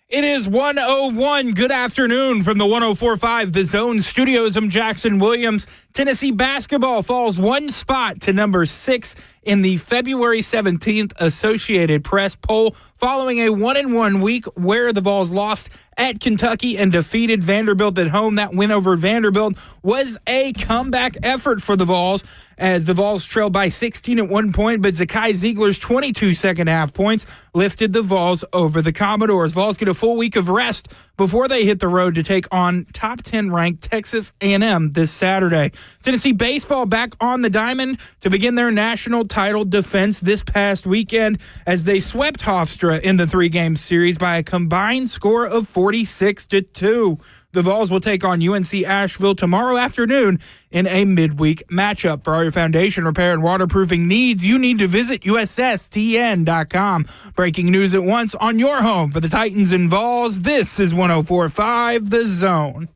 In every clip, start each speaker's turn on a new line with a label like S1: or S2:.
S1: It is 1:01. Good afternoon from the 104.5 The Zone Studios. I'm Jackson Williams. Tennessee basketball falls one spot to number 6 in the February 17th Associated Press poll following a 1-1 week where the Vols lost at Kentucky and defeated Vanderbilt at home. That win over Vanderbilt was a comeback effort for the Vols as the Vols trailed by 16 at one point, but Zakai Ziegler's 22 second-half points lifted the Vols over the Commodores. Vols get a full week of rest before they hit the road to take on top 10-ranked Texas A&M this Saturday. Tennessee baseball back on the diamond to begin their national title defense this past weekend as they swept Hofstra in the three-game series by a combined score of 46-2. The Vols will take on UNC Asheville tomorrow afternoon in a midweek matchup. For all your foundation repair and waterproofing needs, you need to visit USSTN.com. Breaking news at once on your home for the Titans and Vols. This is 104.5 The Zone.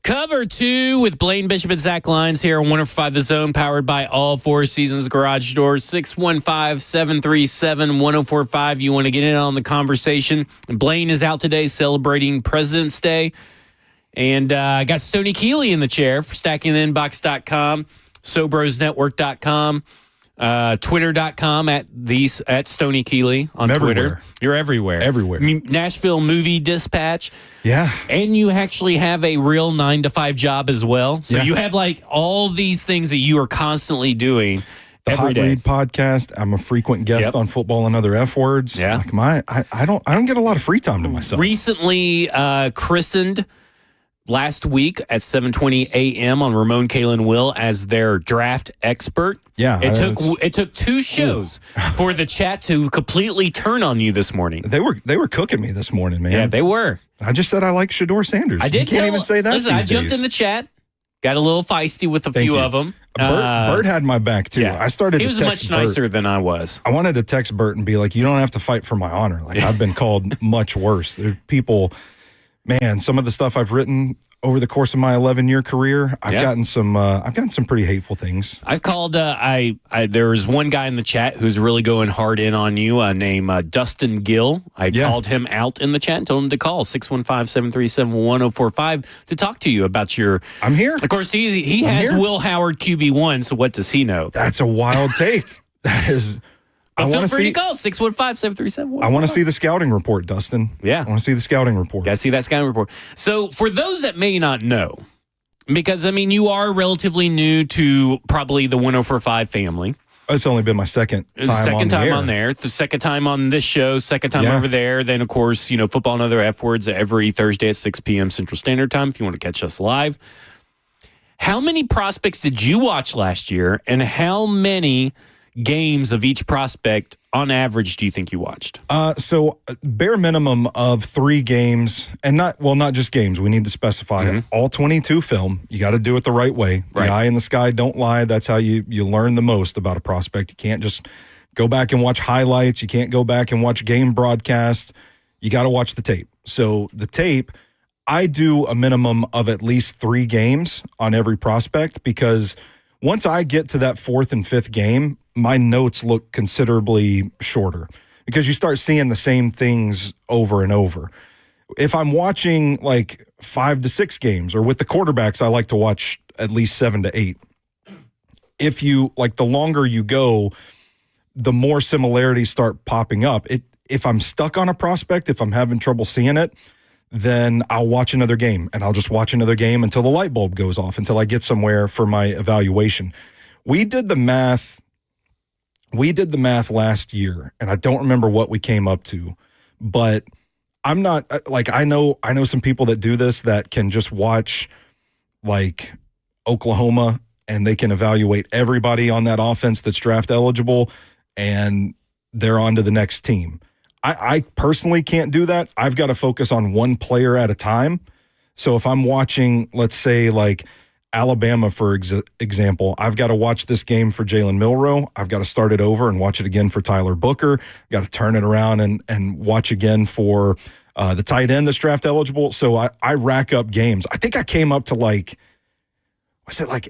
S2: Cover 2 with Blaine Bishop and Zach Lyons here on 105 The Zone, powered by All Four Seasons Garage Doors, 615-737-1045. You want to get in on the conversation. Blaine is out today celebrating President's Day. And I got Stony Keeley in the chair for StackingTheInbox.com, SoBrosNetwork.com, Twitter.com at Stony Keeley on Twitter. You're everywhere.
S3: Everywhere.
S2: Nashville Movie Dispatch.
S3: Yeah.
S2: And you actually have a real 9-to-5 job as well. So you have like all these things that you are constantly doing
S3: the
S2: every
S3: Hot
S2: day.
S3: Read podcast. I'm a frequent guest on Football and Other F Words.
S2: Yeah.
S3: Like I don't get a lot of free time to myself.
S2: Recently christened last week at 7:20 a.m. on Ramon Kalen Will as their draft expert.
S3: Yeah,
S2: it took 2 shows for the chat to completely turn on you this morning.
S3: They were cooking me this morning, man.
S2: Yeah, they were.
S3: I just said I like Shador Sanders.
S2: I did.
S3: You can't even say that.
S2: Listen, I jumped in the chat, got a little feisty with a few of them.
S3: Bert had my back too.
S2: Yeah.
S3: I started.
S2: He was much nicer than I was.
S3: I wanted to text Bert and be like, "You don't have to fight for my honor. Like I've been called much worse. There are people, man. Some of the stuff I've written over the course of my 11-year career, I've gotten some pretty hateful things.
S2: I've called. There was one guy in the chat who's really going hard in on you, named Dustin Gill. I called him out in the chat and told him to call 615-737-1045 to talk to you about your.
S3: I'm here.
S2: Of course, he has Will Howard QB1. So what does he know?
S3: That's a wild take. That is.
S2: Feel free to call 615-737-1045.
S3: I want to see the scouting report, Dustin.
S2: Yeah.
S3: I want to see the scouting report.
S2: Got to see that scouting report. So for those that may not know, because, I mean, you are relatively new to probably the 104.5 family.
S3: It's only been my second time
S2: on there. The second time on this show, second time over there. Then, of course, Football and Other F Words every Thursday at 6 p.m. Central Standard Time if you want to catch us live. How many prospects did you watch last year, and how many games of each prospect on average do you think you watched?
S3: So bare minimum of 3 games, and not just games. We need to specify all 22 film. You got to do it the right way. The eye in the sky don't lie. That's how you learn the most about a prospect. You can't just go back and watch highlights. You can't go back and watch game broadcasts. You got to watch the tape. So the tape, I do a minimum of at least 3 games on every prospect because once I get to that 4th and 5th game, my notes look considerably shorter because you start seeing the same things over and over. If I'm watching like 5 to 6 games, or with the quarterbacks, I like to watch at least 7 to 8. If you like, the longer you go, the more similarities start popping up. If I'm stuck on a prospect, if I'm having trouble seeing it, then I'll watch another game, and I'll just watch another game until the light bulb goes off, until I get somewhere for my evaluation. We did the math last year, and I don't remember what we came up to, but I'm not like, I know some people that do this that can just watch like Oklahoma and they can evaluate everybody on that offense that's draft eligible and they're on to the next team. I personally can't do that. I've got to focus on one player at a time. So if I'm watching, let's say, like Alabama, for example, I've got to watch this game for Jalen Milroe. I've got to start it over and watch it again for Tyler Booker. Got to turn it around and watch again for the tight end that's draft eligible. So I rack up games. I think I came up to like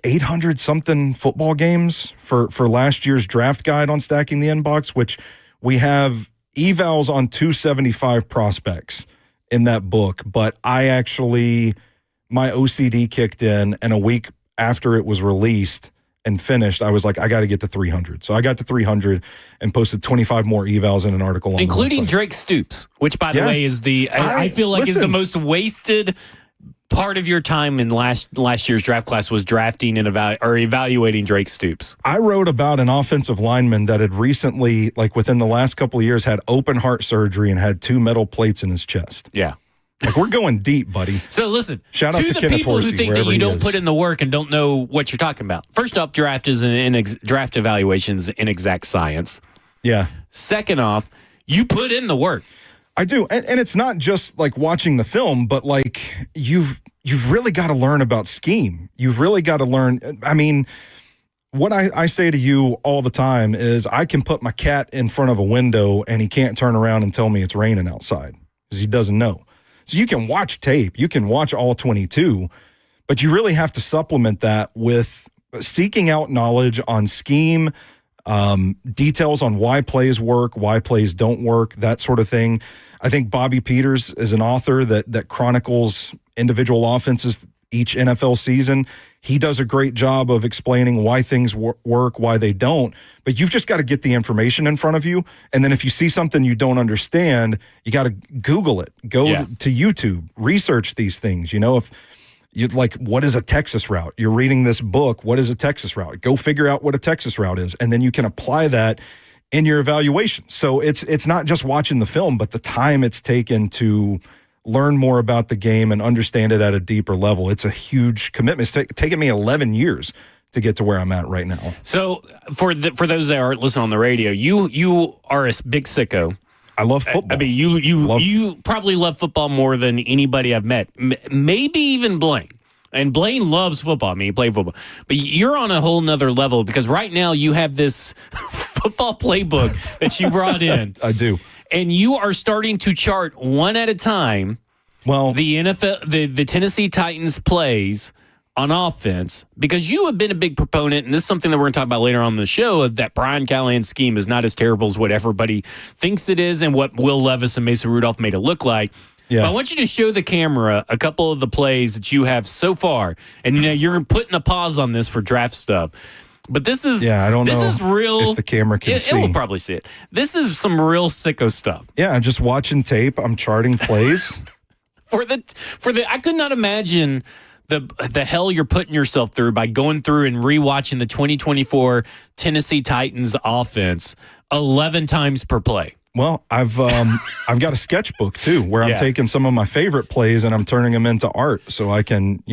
S3: 800 something football games for last year's draft guide on Stacking the Inbox, which we have evals on 275 prospects in that book. But my OCD kicked in, and a week after it was released and finished, I was like, I got to get to 300. So I got to 300 and posted 25 more evals in an article on
S2: including
S3: the website.
S2: Drake Stoops, which, by the way, is I feel like is the most wasted part of your time in last year's draft class was drafting and evaluating Drake Stoops.
S3: I wrote about an offensive lineman that had recently, like within the last couple of years, had open heart surgery and had 2 metal plates in his chest.
S2: Yeah.
S3: Like, we're going deep, buddy.
S2: So listen,
S3: shout out to
S2: the
S3: Kenneth
S2: people
S3: Horsey,
S2: who think that you don't put in the work and don't know what you're talking about. First off, draft evaluations inexact science.
S3: Yeah.
S2: Second off, you put in the work.
S3: I do. And it's not just like watching the film, but like you've really got to learn about scheme. You've really got to learn. I mean, what I say to you all the time is I can put my cat in front of a window and he can't turn around and tell me it's raining outside because he doesn't know. So you can watch tape, you can watch all 22, but you really have to supplement that with seeking out knowledge on scheme, details on why plays work, why plays don't work, that sort of thing. I think Bobby Peters is an author that chronicles individual offenses each NFL season. He does a great job of explaining why things work, why they don't. But you've just got to get the information in front of you. And then if you see something you don't understand, you got to Google it. Go to YouTube, research these things. You know, if you'd like, what is a Texas route? You're reading this book. What is a Texas route? Go figure out what a Texas route is. And then you can apply that in your evaluation. So it's not just watching the film, but the time it's taken to learn more about the game and understand it at a deeper level. It's a huge commitment. It's taken me 11 years to get to where I'm at right now.
S2: So for those that aren't listening on the radio, you are a big sicko.
S3: I love football.
S2: I mean, you probably love football more than anybody I've met. Maybe even Blaine. And Blaine loves football. I mean, he played football. But you're on a whole nother level because right now you have this football playbook that you brought in.
S3: I do.
S2: And you are starting to chart one at a time the NFL, the Tennessee Titans plays on offense, because you have been a big proponent, and this is something that we're going to talk about later on in the show, of that Brian Callahan's scheme is not as terrible as what everybody thinks it is and what Will Levis and Mason Rudolph made it look like. Yeah. But I want you to show the camera a couple of the plays that you have so far, and you're putting a pause on this for draft stuff. But this is
S3: I don't know.
S2: This is real.
S3: If the camera can see,
S2: it will probably see it. This is some real sicko stuff.
S3: Yeah, I'm just watching tape. I'm charting plays.
S2: for the I could not imagine the hell you're putting yourself through by going through and rewatching the 2024 Tennessee Titans offense 11 times per play.
S3: Well, I've got a sketchbook too, where I'm taking some of my favorite plays and I'm turning them into art, so I can,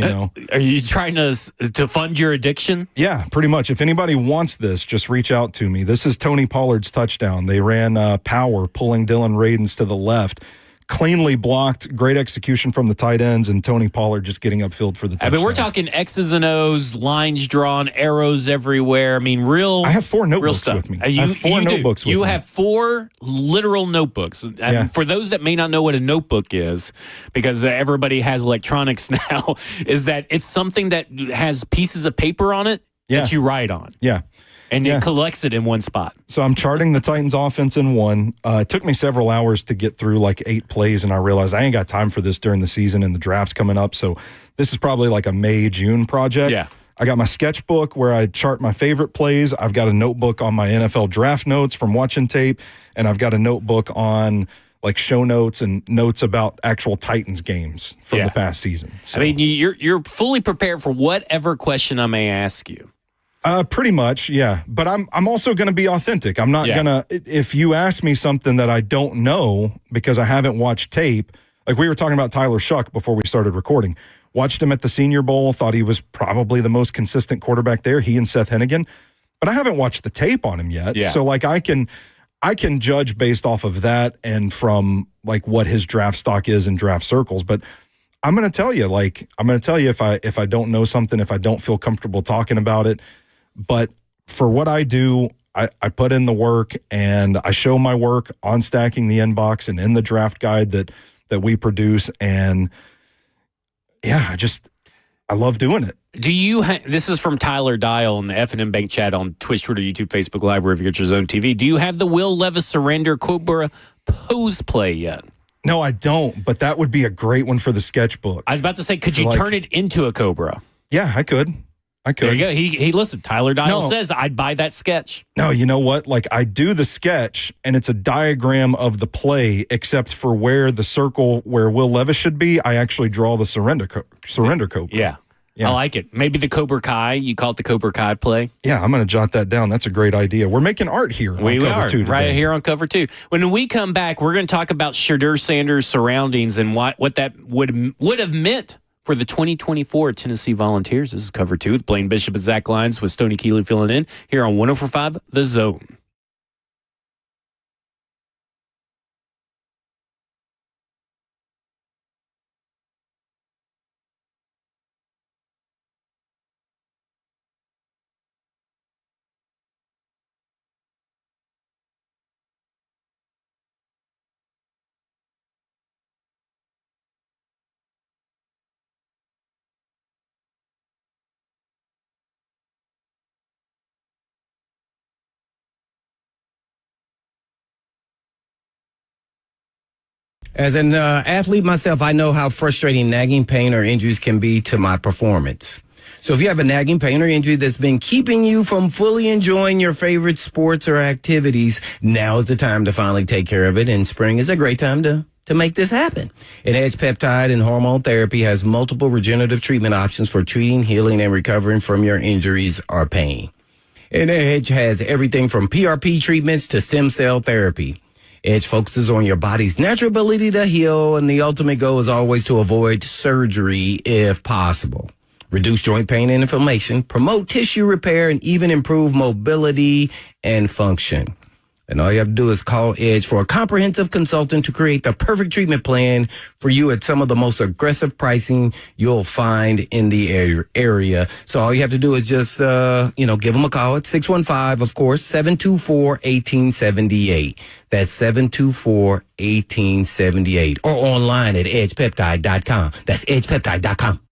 S2: Are you trying to fund your addiction?
S3: Yeah, pretty much. If anybody wants this, just reach out to me. This is Tony Pollard's touchdown. They ran power, pulling Dylan Radins to the left. Cleanly blocked, great execution from the tight ends, and Tony Pollard just getting upfield for the touchdown.
S2: I mean, we're talking X's and O's, lines drawn, arrows everywhere. I mean, I
S3: have 4 notebooks with me. I have 4 notebooks with me.
S2: You have 4 literal notebooks. Yeah. For those that may not know what a notebook is, because everybody has electronics now, is that it's something that has pieces of paper on it that you write on.
S3: Yeah.
S2: And it collects it in one spot.
S3: So I'm charting the Titans offense in one. It took me several hours to get through like 8 plays, and I realized I ain't got time for this during the season and the draft's coming up. So this is probably like a May, June project.
S2: Yeah.
S3: I got my sketchbook where I chart my favorite plays. I've got a notebook on my NFL draft notes from watching tape, and I've got a notebook on like show notes and notes about actual Titans games from the past season. So,
S2: I mean, you're fully prepared for whatever question I may ask you.
S3: Pretty much, yeah. But I'm also going to be authentic. I'm not going to, if you ask me something that I don't know because I haven't watched tape, like we were talking about Tyler Shuck before we started recording. Watched him at the Senior Bowl, thought he was probably the most consistent quarterback there, he and Seth Hennigan. But I haven't watched the tape on him yet. Yeah. So like I can judge based off of that and from like what his draft stock is in draft circles. But I'm going to tell you, if I don't know something, if I don't feel comfortable talking about it. But for what I do, I put in the work, and I show my work on Stacking the Inbox and in the draft guide that we produce. And yeah, I love doing it.
S2: Do you? This is from Tyler Dial in the F&M Bank chat on Twitch, Twitter, YouTube, Facebook Live, wherever you get your Zone TV. Do you have the Will Levis Surrender Cobra pose play yet?
S3: No, I don't, but that would be a great one for the sketchbook.
S2: I was about to say, could you turn it into a Cobra?
S3: Yeah, I could.
S2: There you go. He listened. Tyler Dial says, I'd buy that sketch.
S3: No, you know what? Like, I do the sketch, and it's a diagram of the play, except for where the circle where Will Levis should be, I actually draw the surrender Cobra.
S2: Yeah. I like it. Maybe the Cobra Kai. You call it the Cobra Kai play.
S3: Yeah, I'm going to jot that down. That's a great idea. We're making art here on Cover 2 today.
S2: Right here on Cover 2. When we come back, we're going to talk about Shadur Sanders' surroundings and what that would have meant for the 2024 Tennessee Volunteers. This is Cover 2 with Blaine Bishop and Zach Lyons with Stony Keeley filling in here on 104.5 The Zone.
S4: As an athlete myself, I know how frustrating nagging pain or injuries can be to my performance. So if you have a nagging pain or injury that's been keeping you from fully enjoying your favorite sports or activities, now is the time to finally take care of it, and spring is a great time to make this happen. And Edge Peptide and Hormone Therapy has multiple regenerative treatment options for treating, healing, and recovering from your injuries or pain. And Edge has everything from PRP treatments to stem cell therapy. Edge focuses on your body's natural ability to heal, and the ultimate goal is always to avoid surgery if possible. Reduce joint pain and inflammation, promote tissue repair, and even improve mobility and function. And all you have to do is call Edge for a comprehensive consultant to create the perfect treatment plan for you at some of the most aggressive pricing you'll find in the area. So all you have to do is just, give them a call at 615, of course, 724-1878. That's 724-1878. Or online at edgepeptide.com. That's edgepeptide.com.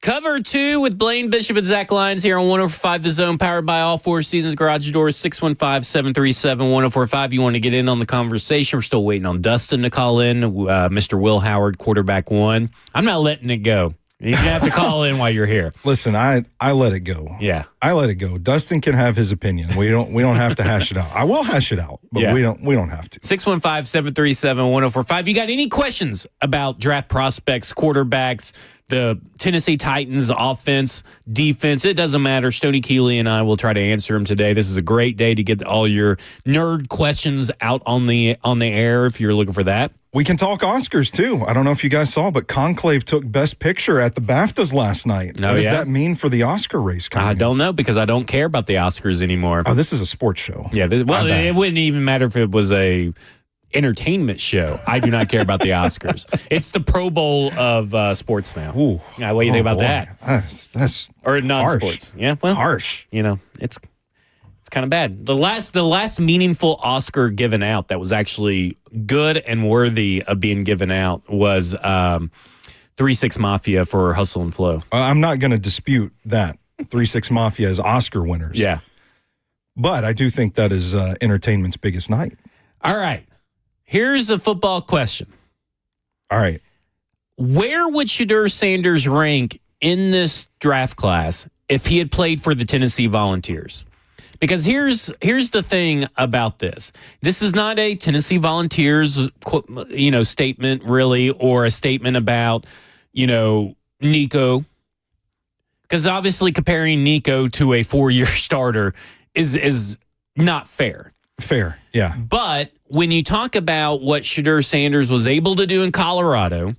S2: Cover 2 with Blaine Bishop and Zach Lyons here on 105 The Zone, powered by All Four Seasons Garage Doors, 615-737-1045. You want to get in on the conversation? We're still waiting on Dustin to call in. Mr. Will Howard, quarterback 1. I'm not letting it go. You're going to have to call in while you're here.
S3: Listen, I let it go.
S2: Yeah.
S3: I let it go. Dustin can have his opinion. We don't have to hash it out. I will hash it out, but we don't have to.
S2: 615-737-1045. You got any questions about draft prospects, quarterbacks, the Tennessee Titans offense, defense? It doesn't matter. Stony Keeley and I will try to answer them today. This is a great day to get all your nerd questions out on the air if you're looking for that.
S3: We can talk Oscars, too. I don't know if you guys saw, but Conclave took Best Picture at the BAFTAs last night. What does that mean for the Oscar race?
S2: I don't know, because I don't care about the Oscars anymore.
S3: Oh, this is a sports show.
S2: Yeah, it wouldn't even matter if it was a entertainment show. I do not care about the Oscars. It's the Pro Bowl of sports now.
S3: Ooh.
S2: Yeah, what do you think about that?
S3: That's
S2: or non-sports.
S3: Harsh.
S2: Yeah, well,
S3: harsh.
S2: It's kind of bad. The last meaningful Oscar given out that was actually good and worthy of being given out was 3-6 Mafia for Hustle and Flow.
S3: I'm not going to dispute that 3-6 Mafia is Oscar winners.
S2: Yeah,
S3: but I do think that is entertainment's biggest night.
S2: All right, here's a football question.
S3: All right,
S2: where would Shedeur Sanders rank in this draft class if he had played for the Tennessee Volunteers? Because here's the thing about this. This is not a Tennessee Volunteers, statement really, or a statement about, Nico. Because obviously comparing Nico to a 4-year starter is not fair.
S3: Fair, yeah.
S2: But when you talk about what Shedeur Sanders was able to do in Colorado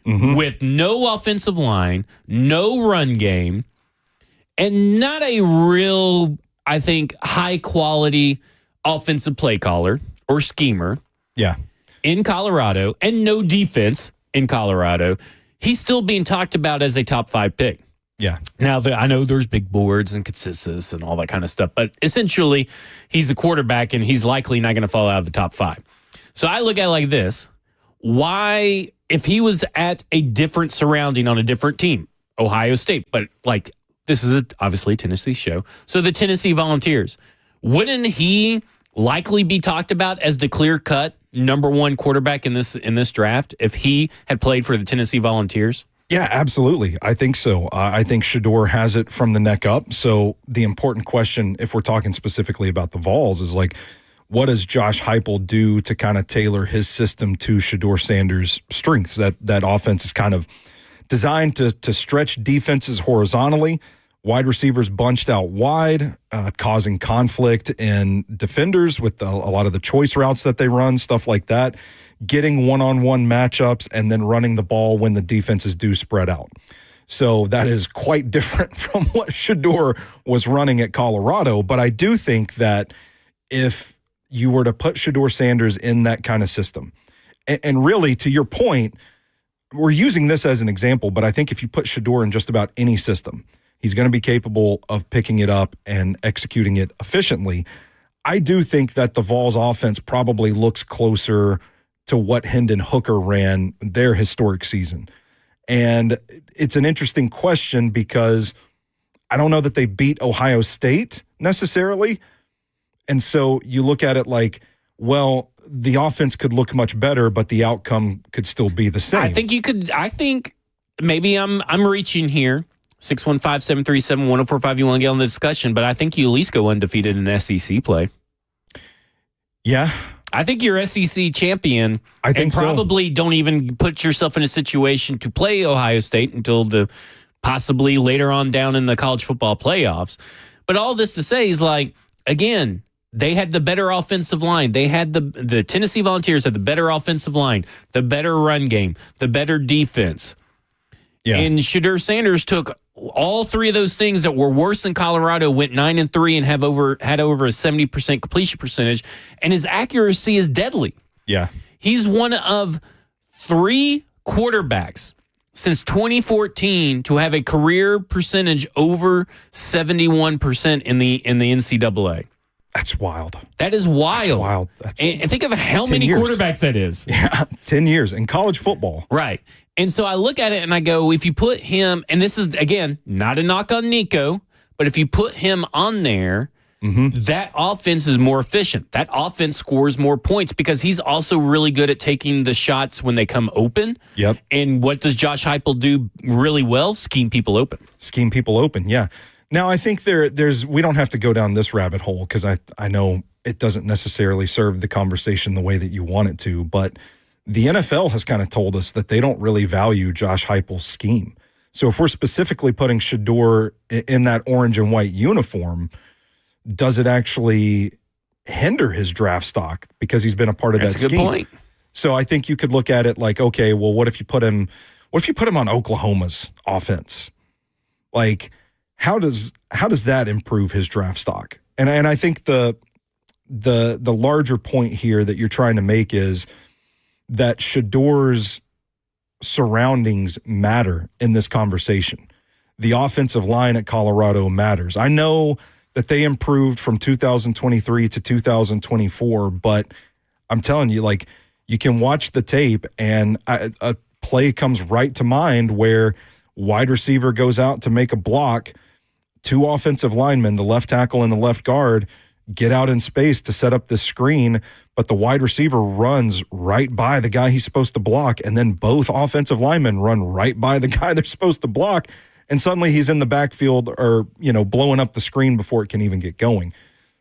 S2: with no offensive line, no run game, and not a real, I think, high-quality offensive play caller or schemer in Colorado, and no defense in Colorado, he's still being talked about as a top 5 pick.
S3: Yeah.
S2: Now, I know there's big boards and consensus and all that kind of stuff, but essentially, he's a quarterback, and he's likely not going to fall out of the top 5. So I look at it like this. Why, if he was at a different surrounding on a different team, Ohio State, but this is obviously a Tennessee show. So the Tennessee Volunteers, wouldn't he likely be talked about as the clear-cut number 1 quarterback in this draft if he had played for the Tennessee Volunteers?
S3: Yeah, absolutely. I think so. I think Shedeur has it from the neck up. So the important question, if we're talking specifically about the Vols, is what does Josh Heupel do to kind of tailor his system to Shedeur Sanders' strengths? That offense is kind of designed to stretch defenses horizontally, wide receivers bunched out wide, causing conflict in defenders with a lot of the choice routes that they run, stuff like that, getting one-on-one matchups, and then running the ball when the defenses do spread out. So that is quite different from what Shedeur was running at Colorado. But I do think that if you were to put Shedeur Sanders in that kind of system, and really, to your point, we're using this as an example, but I think if you put Shedeur in just about any system, he's going to be capable of picking it up and executing it efficiently. I do think that the Vols offense probably looks closer to what Hendon Hooker ran their historic season. And it's an interesting question because I don't know that they beat Ohio State necessarily. And so you look at it like, well, the offense could look much better, but the outcome could still be the same.
S2: I think maybe I'm reaching here. 615-737-1045. You want to get on the discussion, but I think you at least go undefeated in SEC play.
S3: Yeah.
S2: I think you're SEC champion.
S3: I think
S2: and probably don't even put yourself in a situation to play Ohio State until possibly later on down in the college football playoffs. But all this to say is again, they had the better offensive line. They had the Tennessee Volunteers had the better offensive line, the better run game, the better defense. Yeah. And Shedeur Sanders took all 3 of those things that were worse than Colorado, went 9-3 and had over a 70% completion percentage, and his accuracy is deadly.
S3: Yeah.
S2: He's one of 3 quarterbacks since 2014 to have a career percentage over 71% in the NCAA.
S3: That's wild.
S2: That is wild.
S3: That's wild.
S2: And think of how many
S3: years.
S2: quarterbacks that is.
S3: Yeah, 10 years in college football.
S2: Right. And so I look at it and I go, if you put him, and this is, again, not a knock on Nico, but if you put him on there, that offense is more efficient. That offense scores more points because he's also really good at taking the shots when they come open.
S3: Yep.
S2: And what does Josh Heupel do really well? Scheme people open.
S3: Scheme people open, yeah. Now, I think there's we don't have to go down this rabbit hole because I know it doesn't necessarily serve the conversation the way that you want it to, but the NFL has kind of told us that they don't really value Josh Heupel's scheme. So if we're specifically putting Shedeur in that orange and white uniform, does it actually hinder his draft stock because he's been a part of that scheme?
S2: That's a good point.
S3: So I think you could look at it like, okay, well, what if you put him on Oklahoma's offense? Like, how does that improve his draft stock? And I think the larger point here that you're trying to make is that Shedeur's surroundings matter in this conversation. The offensive line at Colorado matters. I know that they improved from 2023 to 2024, but I'm telling you, like, you can watch the tape and a play comes right to mind where wide receiver goes out to make a block. Two offensive linemen, the left tackle and the left guard, get out in space to set up this screen, but the wide receiver runs right by the guy he's supposed to block, and then both offensive linemen run right by the guy they're supposed to block, and suddenly he's in the backfield or, blowing up the screen before it can even get going.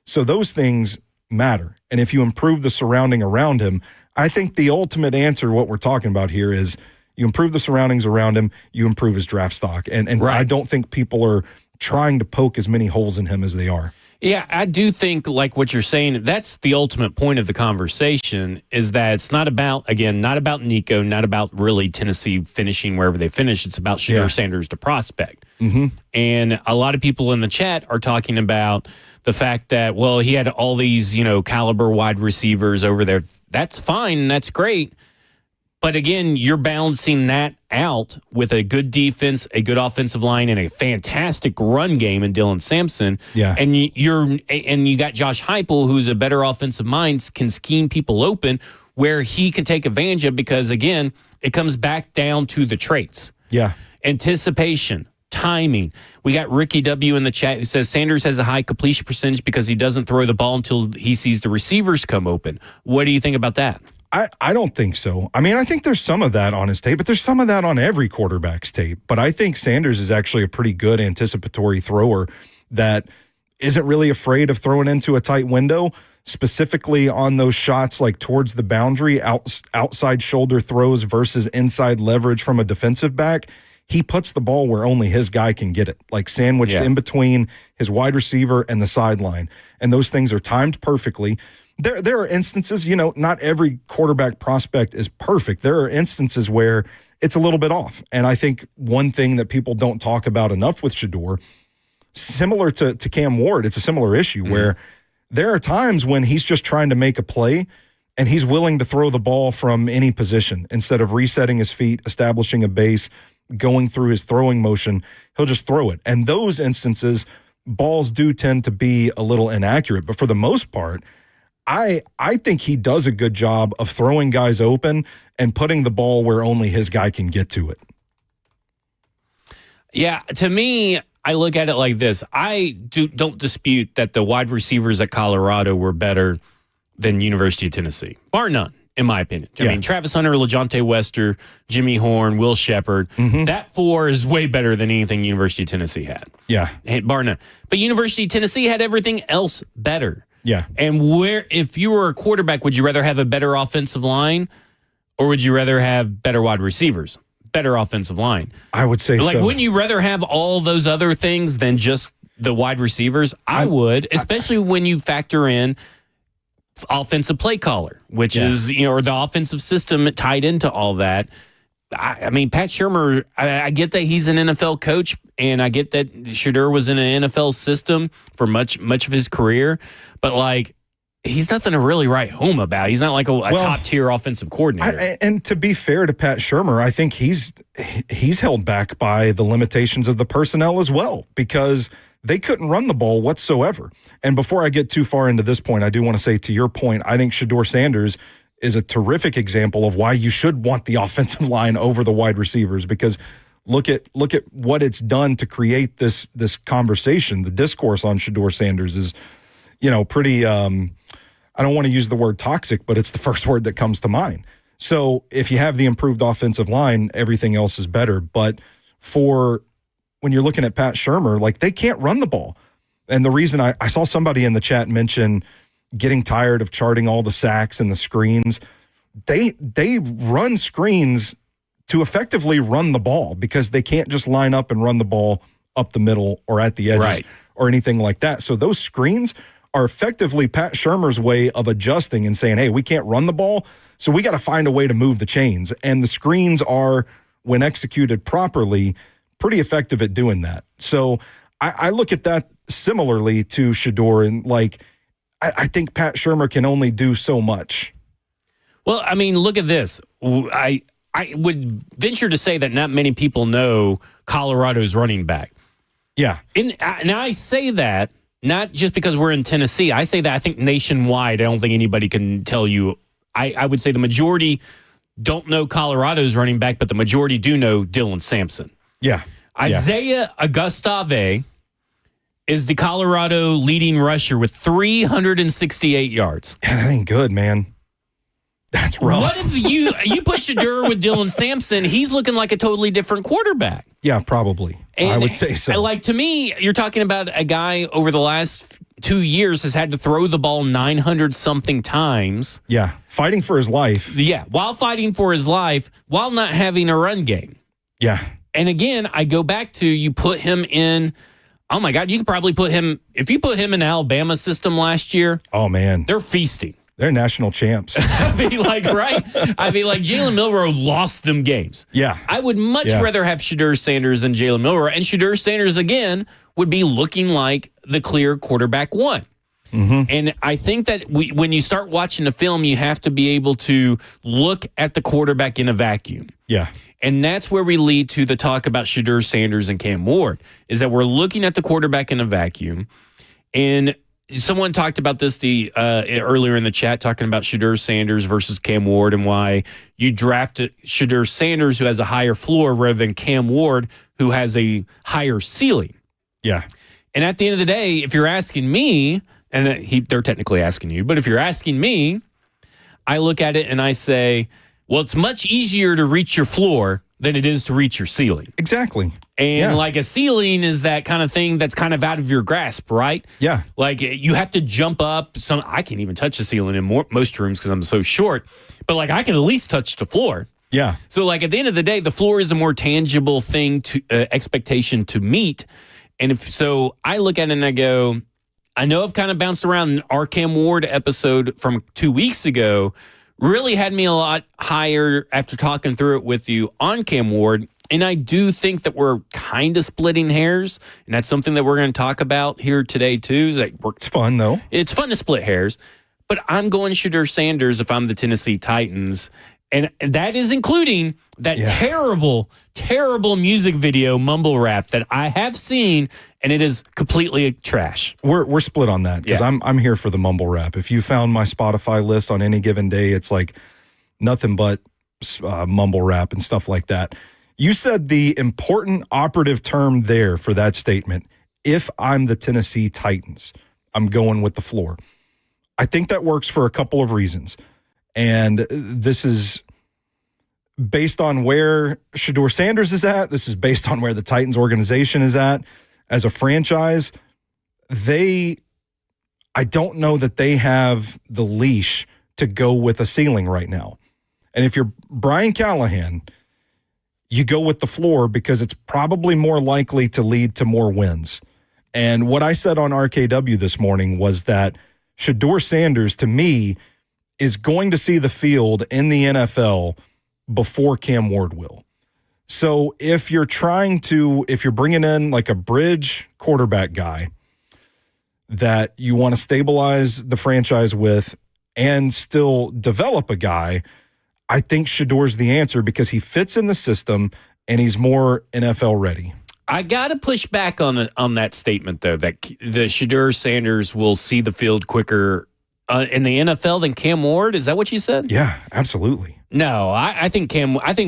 S3: So those things matter. And if you improve the surrounding around him, I think the ultimate answer, what we're talking about here, is you improve the surroundings around him, you improve his draft stock. And right. I don't think people are trying to poke as many holes in him as they are.
S2: Yeah, I do think, like what you're saying, that's the ultimate point of the conversation, is that it's not about Nico, not about really Tennessee finishing wherever they finish. It's about Shedeur Sanders, the prospect. And a lot of people in the chat are talking about the fact that, well, he had all these, caliber wide receivers over there. That's fine. That's great. But again, you're balancing that out with a good defense, a good offensive line, and a fantastic run game in Dylan Sampson.
S3: Yeah.
S2: And you got Josh Heupel, who's a better offensive mind, can scheme people open where he can take advantage of, because again, it comes back down to the traits.
S3: Yeah.
S2: Anticipation, timing. We got Ricky W in the chat who says Sanders has a high completion percentage because he doesn't throw the ball until he sees the receivers come open. What do you think about that?
S3: I don't think so. I mean, I think there's some of that on his tape, but there's some of that on every quarterback's tape. But I think Sanders is actually a pretty good anticipatory thrower that isn't really afraid of throwing into a tight window, specifically on those shots like towards the boundary, outside shoulder throws versus inside leverage from a defensive back. He puts the ball where only his guy can get it, like sandwiched in between his wide receiver and the sideline. And those things are timed perfectly. There are instances, not every quarterback prospect is perfect. There are instances where it's a little bit off. And I think one thing that people don't talk about enough with Shedeur, similar to Cam Ward, it's a similar issue where there are times when he's just trying to make a play and he's willing to throw the ball from any position instead of resetting his feet, establishing a base, going through his throwing motion. He'll just throw it. And those instances, balls do tend to be a little inaccurate. But for the most part, I think he does a good job of throwing guys open and putting the ball where only his guy can get to it.
S2: Yeah, to me, I look at it like this. I don't dispute that the wide receivers at Colorado were better than University of Tennessee, bar none, in my opinion. I mean, Travis Hunter, LaJohntay Wester, Jimmy Horn, Will Shepard, that four is way better than anything University of Tennessee had.
S3: Yeah.
S2: Bar none. But University of Tennessee had everything else better.
S3: Yeah.
S2: And if you were a quarterback, would you rather have a better offensive line or would you rather have better wide receivers? Better offensive line.
S3: I would say so.
S2: Wouldn't you rather have all those other things than just the wide receivers? I would, especially when you factor in offensive play caller, which is, or the offensive system tied into all that. I mean, Pat Shurmur, I get that he's an NFL coach, and I get that Shedeur was in an NFL system for much of his career, but he's nothing to really write home about. He's not like a top-tier offensive coordinator.
S3: And to be fair to Pat Shurmur, I think he's held back by the limitations of the personnel as well, because they couldn't run the ball whatsoever. And before I get too far into this point, I do want to say, to your point, I think Shedeur Sanders is a terrific example of why you should want the offensive line over the wide receivers, because look at what it's done to create this conversation. The discourse on Shedeur Sanders is, pretty, I don't want to use the word toxic, but it's the first word that comes to mind. So if you have the improved offensive line, everything else is better. But when you're looking at Pat Shurmur, like, they can't run the ball. And the reason I saw somebody in the chat mention getting tired of charting all the sacks and the screens. They run screens to effectively run the ball, because they can't just line up and run the ball up the middle or at the edges or anything like that. So those screens are effectively Pat Shurmur's way of adjusting and saying, hey, we can't run the ball, so we got to find a way to move the chains. And the screens are, when executed properly, pretty effective at doing that. So I look at that similarly to Shedeur, and I think Pat Shurmur can only do so much.
S2: Well, I mean, look at this. I would venture to say that not many people know Colorado's running back.
S3: Yeah.
S2: Now, I say that not just because we're in Tennessee. I say that I think nationwide, I don't think anybody can tell you. I would say the majority don't know Colorado's running back, but the majority do know Dylan Sampson.
S3: Yeah.
S2: Isaiah Augustave is the Colorado leading rusher with 368 yards.
S3: Yeah, that ain't good, man. That's rough.
S2: What if you put Shedeur with Dylan Sampson? He's looking like a totally different quarterback.
S3: Yeah, probably. And I would say so.
S2: To me, you're talking about a guy over the last 2 years has had to throw the ball 900-something times.
S3: Yeah, fighting for his life.
S2: Yeah, while fighting for his life, while not having a run game.
S3: Yeah.
S2: And again, I go back to, you put him in, oh my God, you could probably put him, if you put him in Alabama's system last year. Oh, man. They're feasting.
S3: They're national champs.
S2: I mean, right? I mean, Jalen Milroe lost them games.
S3: Yeah.
S2: I would much rather have Shedeur Sanders than Jalen Milroe. And Shedeur Sanders, again, would be looking like the clear quarterback one. Mm-hmm. And I think that when you start watching the film, you have to be able to look at the quarterback in a vacuum.
S3: Yeah.
S2: And that's where we lead to the talk about Shedeur Sanders and Cam Ward, is that we're looking at the quarterback in a vacuum. And someone talked about this earlier in the chat, talking about Shedeur Sanders versus Cam Ward and why you drafted Shedeur Sanders, who has a higher floor, rather than Cam Ward, who has a higher ceiling.
S3: Yeah.
S2: And at the end of the day, if you're asking me, and they're technically asking you, but if you're asking me, I look at it and I say, well, it's much easier to reach your floor than it is to reach your ceiling.
S3: Exactly.
S2: And a ceiling is that kind of thing that's kind of out of your grasp, right?
S3: Yeah.
S2: You have to jump up. I can't even touch the ceiling in most rooms because I'm so short. But I can at least touch the floor.
S3: Yeah.
S2: So at the end of the day, the floor is a more tangible thing to expectation to meet. And so I look at it and I go, I know I've kind of bounced around. Our Cam Ward episode from 2 weeks ago really had me a lot higher after talking through it with you on Cam Ward. And I do think that we're kind of splitting hairs. And that's something that we're going to talk about here today, too.
S3: It's fun, though.
S2: It's fun to split hairs. But I'm going Shedeur Sanders if I'm the Tennessee Titans. And that is including that terrible, terrible music video mumble rap that I have seen, and it is completely trash.
S3: We're split on that because I'm here for the mumble rap. If you found my Spotify list on any given day, it's nothing but mumble rap and stuff like that. You said the important operative term there for that statement. If I'm the Tennessee Titans, I'm going with the floor. I think that works for a couple of reasons. And this is based on where Shedeur Sanders is at. This is based on where the Titans organization is at as a franchise. I don't know that they have the leash to go with a ceiling right now. And if you're Brian Callahan, you go with the floor because it's probably more likely to lead to more wins. And what I said on RKW this morning was that Shedeur Sanders, to me, is going to see the field in the NFL before Cam Ward will. So if you're bringing in a bridge quarterback guy that you want to stabilize the franchise with and still develop a guy, I think Shedeur's the answer because he fits in the system and he's more NFL ready.
S2: I got to push back on that statement, though, that the Shedeur Sanders will see the field quicker in the NFL than Cam Ward. Is that what you said?
S3: Yeah, absolutely.
S2: No, I think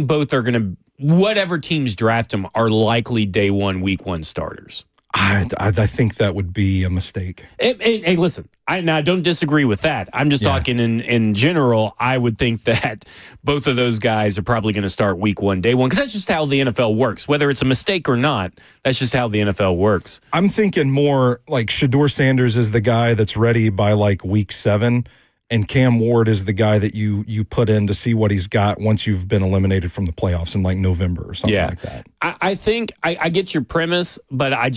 S2: both are going to, whatever teams draft him, are likely day one, week one starters.
S3: I think that would be a mistake.
S2: Hey, listen, I don't disagree with that. I'm just talking in general. I would think that both of those guys are probably going to start week one, day one, because that's just how the NFL works. Whether it's a mistake or not, that's just how the NFL works.
S3: I'm thinking more like Shedeur Sanders is the guy that's ready by like week 7, and Cam Ward is the guy that you put in to see what he's got once you've been eliminated from the playoffs in like November or something like that.
S2: I think I get your premise, but I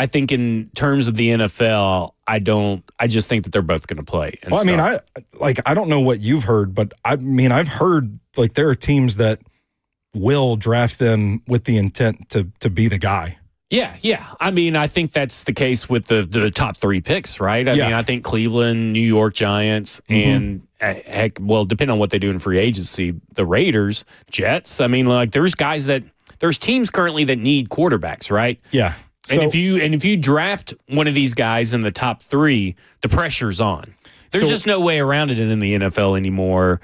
S2: think in terms of the NFL, I just think that they're both going to play.
S3: Well, I mean, I don't know what you've heard, but I mean, I've heard like there are teams that will draft them with the intent to be the guy.
S2: Yeah. I mean, I think that's the case with the top 3 picks, right? I mean, I think Cleveland, New York Giants, and depending on what they do in free agency, the Raiders, Jets. I mean, like there's teams currently that need quarterbacks, right?
S3: Yeah.
S2: And if you draft one of these guys in the top 3, the pressure's on. There's just no way around it in the NFL anymore.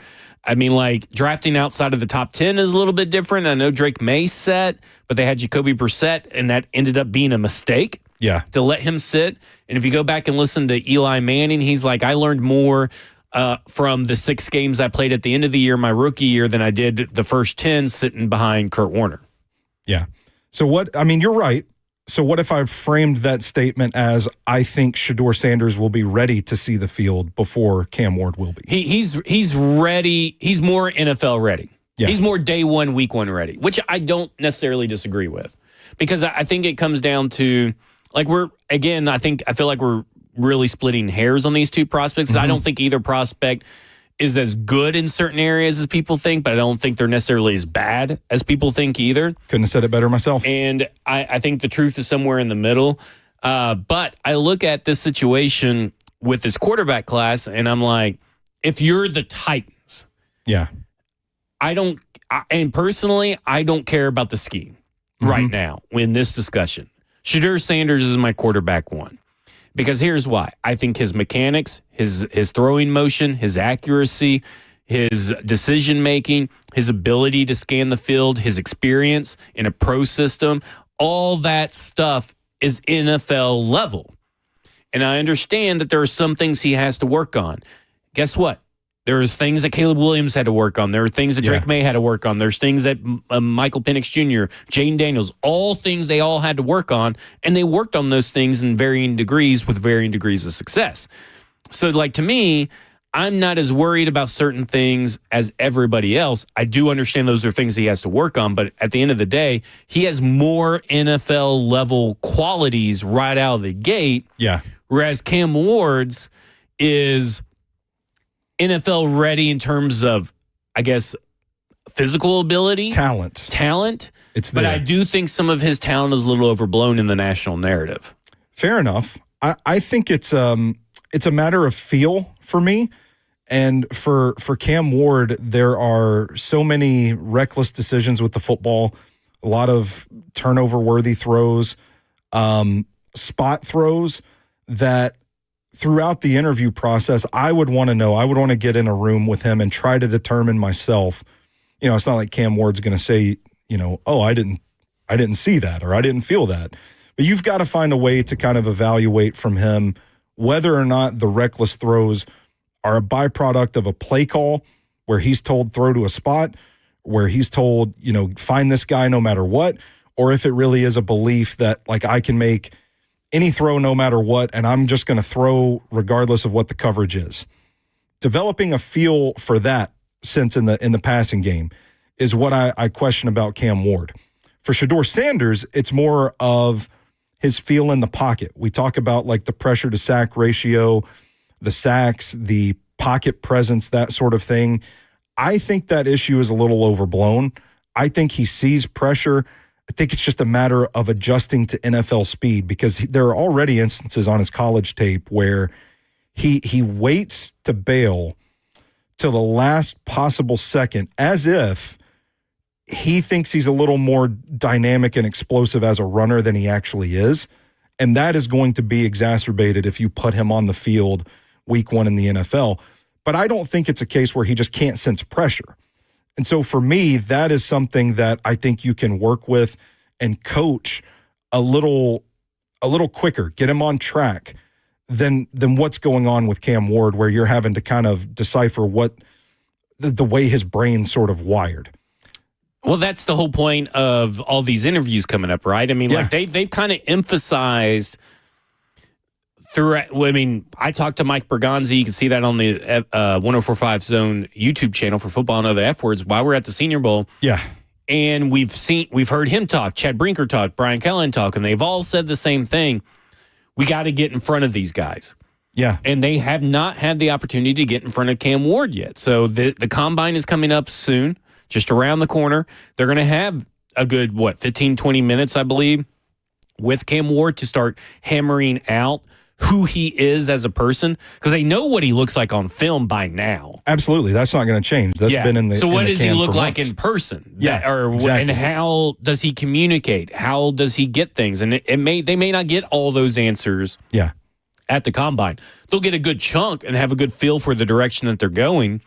S2: I mean, like, drafting outside of the top 10 is a little bit different. I know Drake May set, but they had Jacoby Brissett, and that ended up being a mistake to let him sit. And if you go back and listen to Eli Manning, he's like, I learned more from the 6 games I played at the end of the year, my rookie year, than I did the first 10 sitting behind Kurt Warner. Yeah.
S3: So you're right. So what if I framed that statement as I think Shedeur Sanders will be ready to see the field before Cam Ward will be?
S2: He's ready. He's more NFL ready.
S3: Yeah.
S2: He's more day one, week one ready, which I don't necessarily disagree with, because I think it comes down to like I feel like we're really splitting hairs on these 2 prospects. Mm-hmm. I don't think either prospect is as good in certain areas as people think, but I don't think they're necessarily as bad as people think either.
S3: Couldn't have said it better myself.
S2: And I think the truth is somewhere in the middle. But I look at this situation with this quarterback class, and I'm like, if you're the Titans, personally, I don't care about the scheme right now in this discussion. Shedeur Sanders is my quarterback 1. Because here's why. I think his mechanics, his throwing motion, his accuracy, his decision-making, his ability to scan the field, his experience in a pro system, all that stuff is NFL level. And I understand that there are some things he has to work on. Guess what? There's things that Caleb Williams had to work on. There are things that Drake May had to work on. There's things that Michael Penix Jr., Jaden Daniels, all things they all had to work on, and they worked on those things in varying degrees with varying degrees of success. So, like, to me, I'm not as worried about certain things as everybody else. I do understand those are things he has to work on, but at the end of the day, he has more NFL-level qualities right out of the gate, whereas Cam Ward's is NFL ready in terms of, I guess, physical ability.
S3: Talent.
S2: It's there. But I do think some of his talent is a little overblown in the national narrative.
S3: Fair enough. I think it's a matter of feel for me. And for Cam Ward, there are so many reckless decisions with the football, a lot of turnover-worthy throws, spot throws that throughout the interview process, I would want to know. I would want to get in a room with him and try to determine myself. You know, it's not like Cam Ward's going to say, oh, I didn't see that or I didn't feel that. But you've got to find a way to kind of evaluate from him whether or not the reckless throws are a byproduct of a play call where he's told throw to a spot, where he's told, find this guy no matter what, or if it really is a belief that like I can make any throw no matter what, and I'm just going to throw regardless of what the coverage is. Developing a feel for that sense in the passing game is what I question about Cam Ward. For Shedeur Sanders, it's more of his feel in the pocket. We talk about like the pressure to sack ratio, the sacks, the pocket presence, that sort of thing. I think that issue is a little overblown. I think he sees pressure. I think it's just a matter of adjusting to NFL speed, because there are already instances on his college tape where he waits to bail till the last possible second, as if he thinks he's a little more dynamic and explosive as a runner than he actually is. And that is going to be exacerbated if you put him on the field week 1 in the NFL. But I don't think it's a case where he just can't sense pressure. And so for me, that is something that I think you can work with and coach a little quicker, get him on track than what's going on with Cam Ward, where you're having to kind of decipher what the way his brain's sort of wired.
S2: Well, that's the whole point of all these interviews coming up, right? I mean,
S3: Yeah.
S2: like they've kind of emphasized throughout. I mean, I talked to Mike Bergonzi. You can see that on the 1045 Zone YouTube channel for Football and Other F Words while we're at the Senior Bowl.
S3: Yeah.
S2: And we've heard him talk, Chad Brinker talk, Brian Callahan talk, and they've all said the same thing. We got to get in front of these guys.
S3: Yeah.
S2: And they have not had the opportunity to get in front of Cam Ward yet. So the combine is coming up soon, just around the corner. They're going to have a good, 15, 20 minutes, I believe, with Cam Ward to start hammering out who he is as a person, because they know what he looks like on film by now.
S3: Absolutely. That's not going to change. That's been in the
S2: So what
S3: in the
S2: does he
S3: can
S2: look
S3: for
S2: like
S3: months.
S2: in person?
S3: Yeah, exactly.
S2: And how does he communicate? How does he get things? And they may not get all those answers at the combine. They'll get a good chunk and have a good feel for the direction that they're going.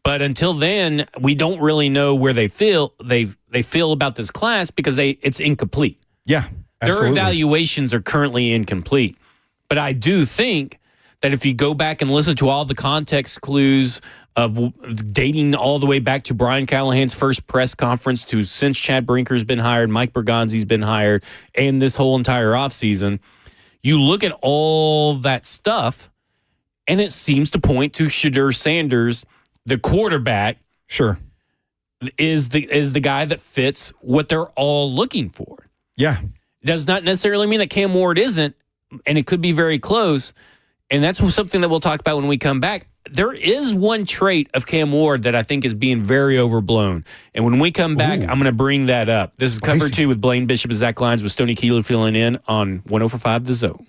S2: But until then, we don't really know where they feel about this class because it's incomplete.
S3: Yeah, absolutely.
S2: Their evaluations are currently incomplete. But I do think that if you go back and listen to all the context clues of dating all the way back to Brian Callahan's first press conference to since Chad Brinker's been hired, Mike Bergonzi's been hired, and this whole entire offseason, you look at all that stuff, and it seems to point to Shadur Sanders, the quarterback, is the guy that fits what they're all looking for.
S3: Yeah.
S2: Does not necessarily mean that Cam Ward isn't, and it could be very close. And that's something that we'll talk about when we come back. There is one trait of Cam Ward that I think is being very overblown. And when we come back, I'm going to bring that up. This is Cover 2 with Blaine Bishop and Zach Lyons with Stony Keeley filling in on 104.5 The Zone.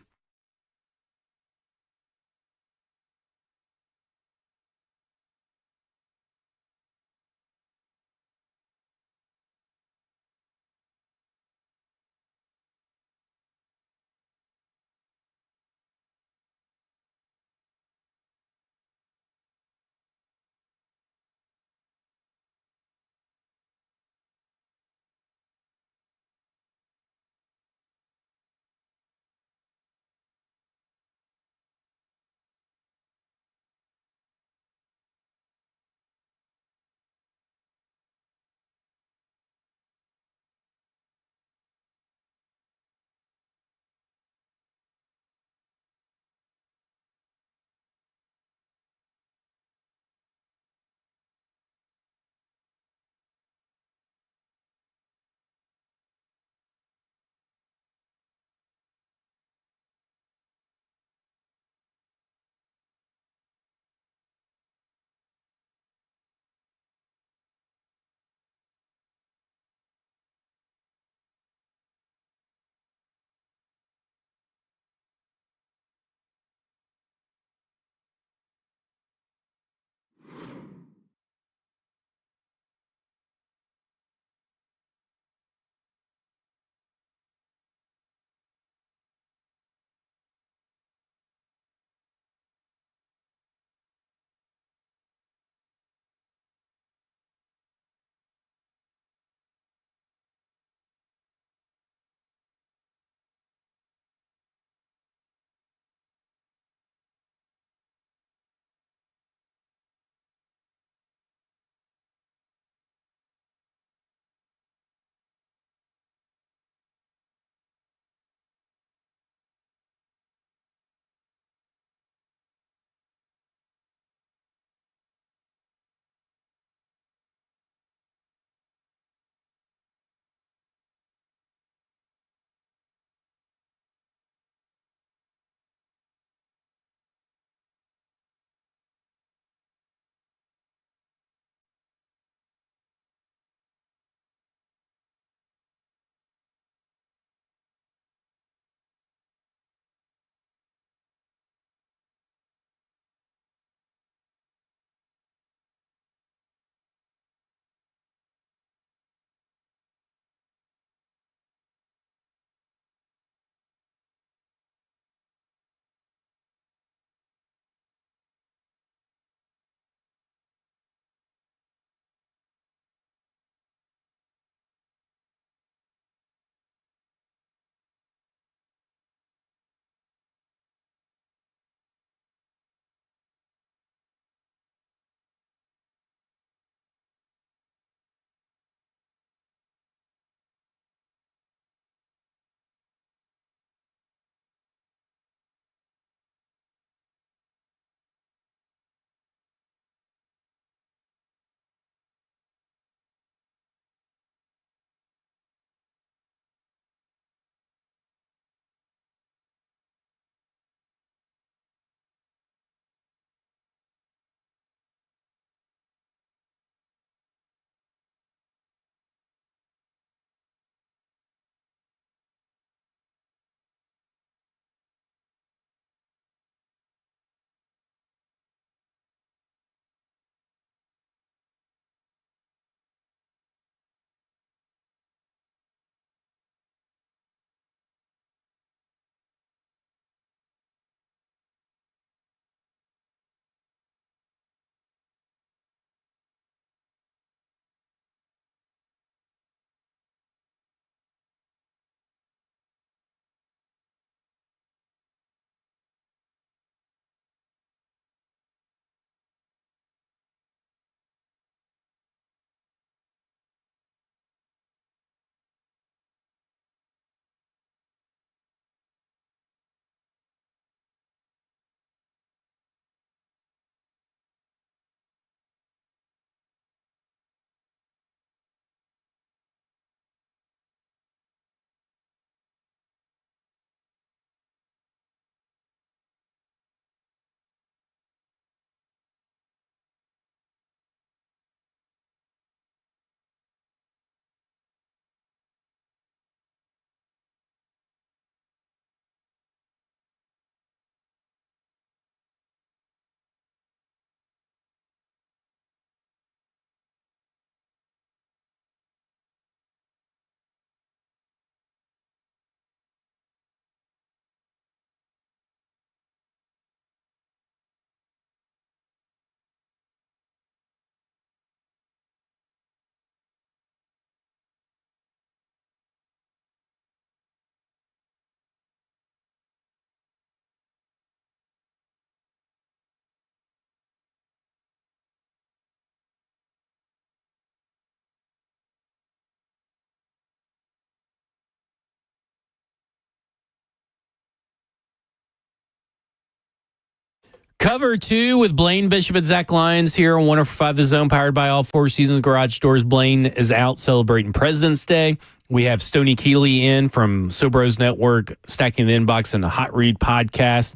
S2: Cover 2 with Blaine Bishop and Zach Lyons here on 105 The Zone, powered by all Four Seasons Garage Doors. Blaine is out celebrating President's Day. We have Stony Keeley in from Sobros Network, Stacking the Inbox and the Hot Read podcast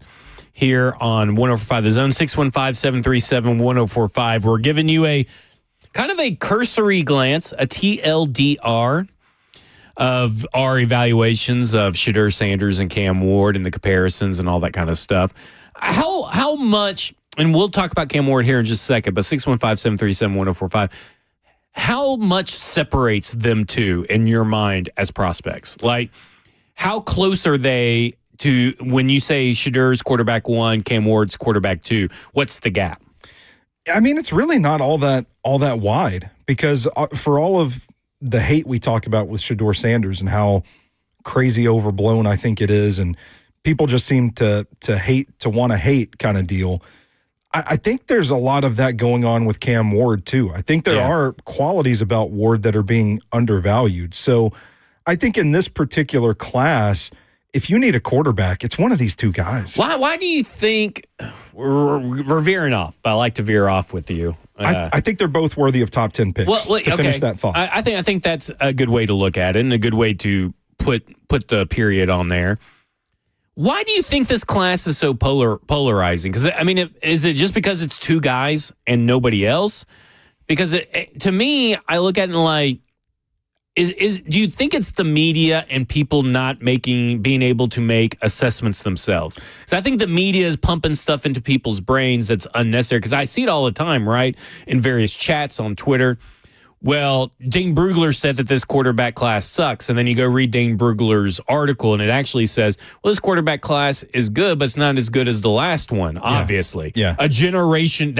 S2: here on 105 The Zone, 615-737-1045. We're giving you a kind of a cursory glance, a TLDR of our evaluations of Shedeur Sanders and Cam Ward and the comparisons and all that kind of stuff. How much, and we'll talk about Cam Ward here in just a second, but 615-737-1045, how much separates them two in your mind as prospects? Like, how close are they to when you say Shedeur's quarterback 1, Cam Ward's quarterback 2? What's the gap?
S3: I mean, it's really not all that wide, because for all of the hate we talk about with Shedeur Sanders and how crazy overblown I think it is, and people just seem to want to hate kind of deal. I think there's a lot of that going on with Cam Ward too. I think there are qualities about Ward that are being undervalued. So I think in this particular class, if you need a quarterback, it's one of these two guys.
S2: Why do you think we're veering off? But I like to veer off with you.
S3: I think they're both worthy of top 10 picks. Finish that thought.
S2: I think that's a good way to look at it and a good way to put the period on there. Why do you think this class is so polarizing? Because, I mean, is it just because it's two guys and nobody else? Because to me, I look at it like, do you think it's the media and people not being able to make assessments themselves? So I think the media is pumping stuff into people's brains that's unnecessary, because I see it all the time, right? In various chats on Twitter. Well, Dane Brugler said that this quarterback class sucks. And then you go read Dane Brugler's article, and it actually says, well, this quarterback class is good, but it's not as good as the last one, obviously.
S3: Yeah.
S2: A generation,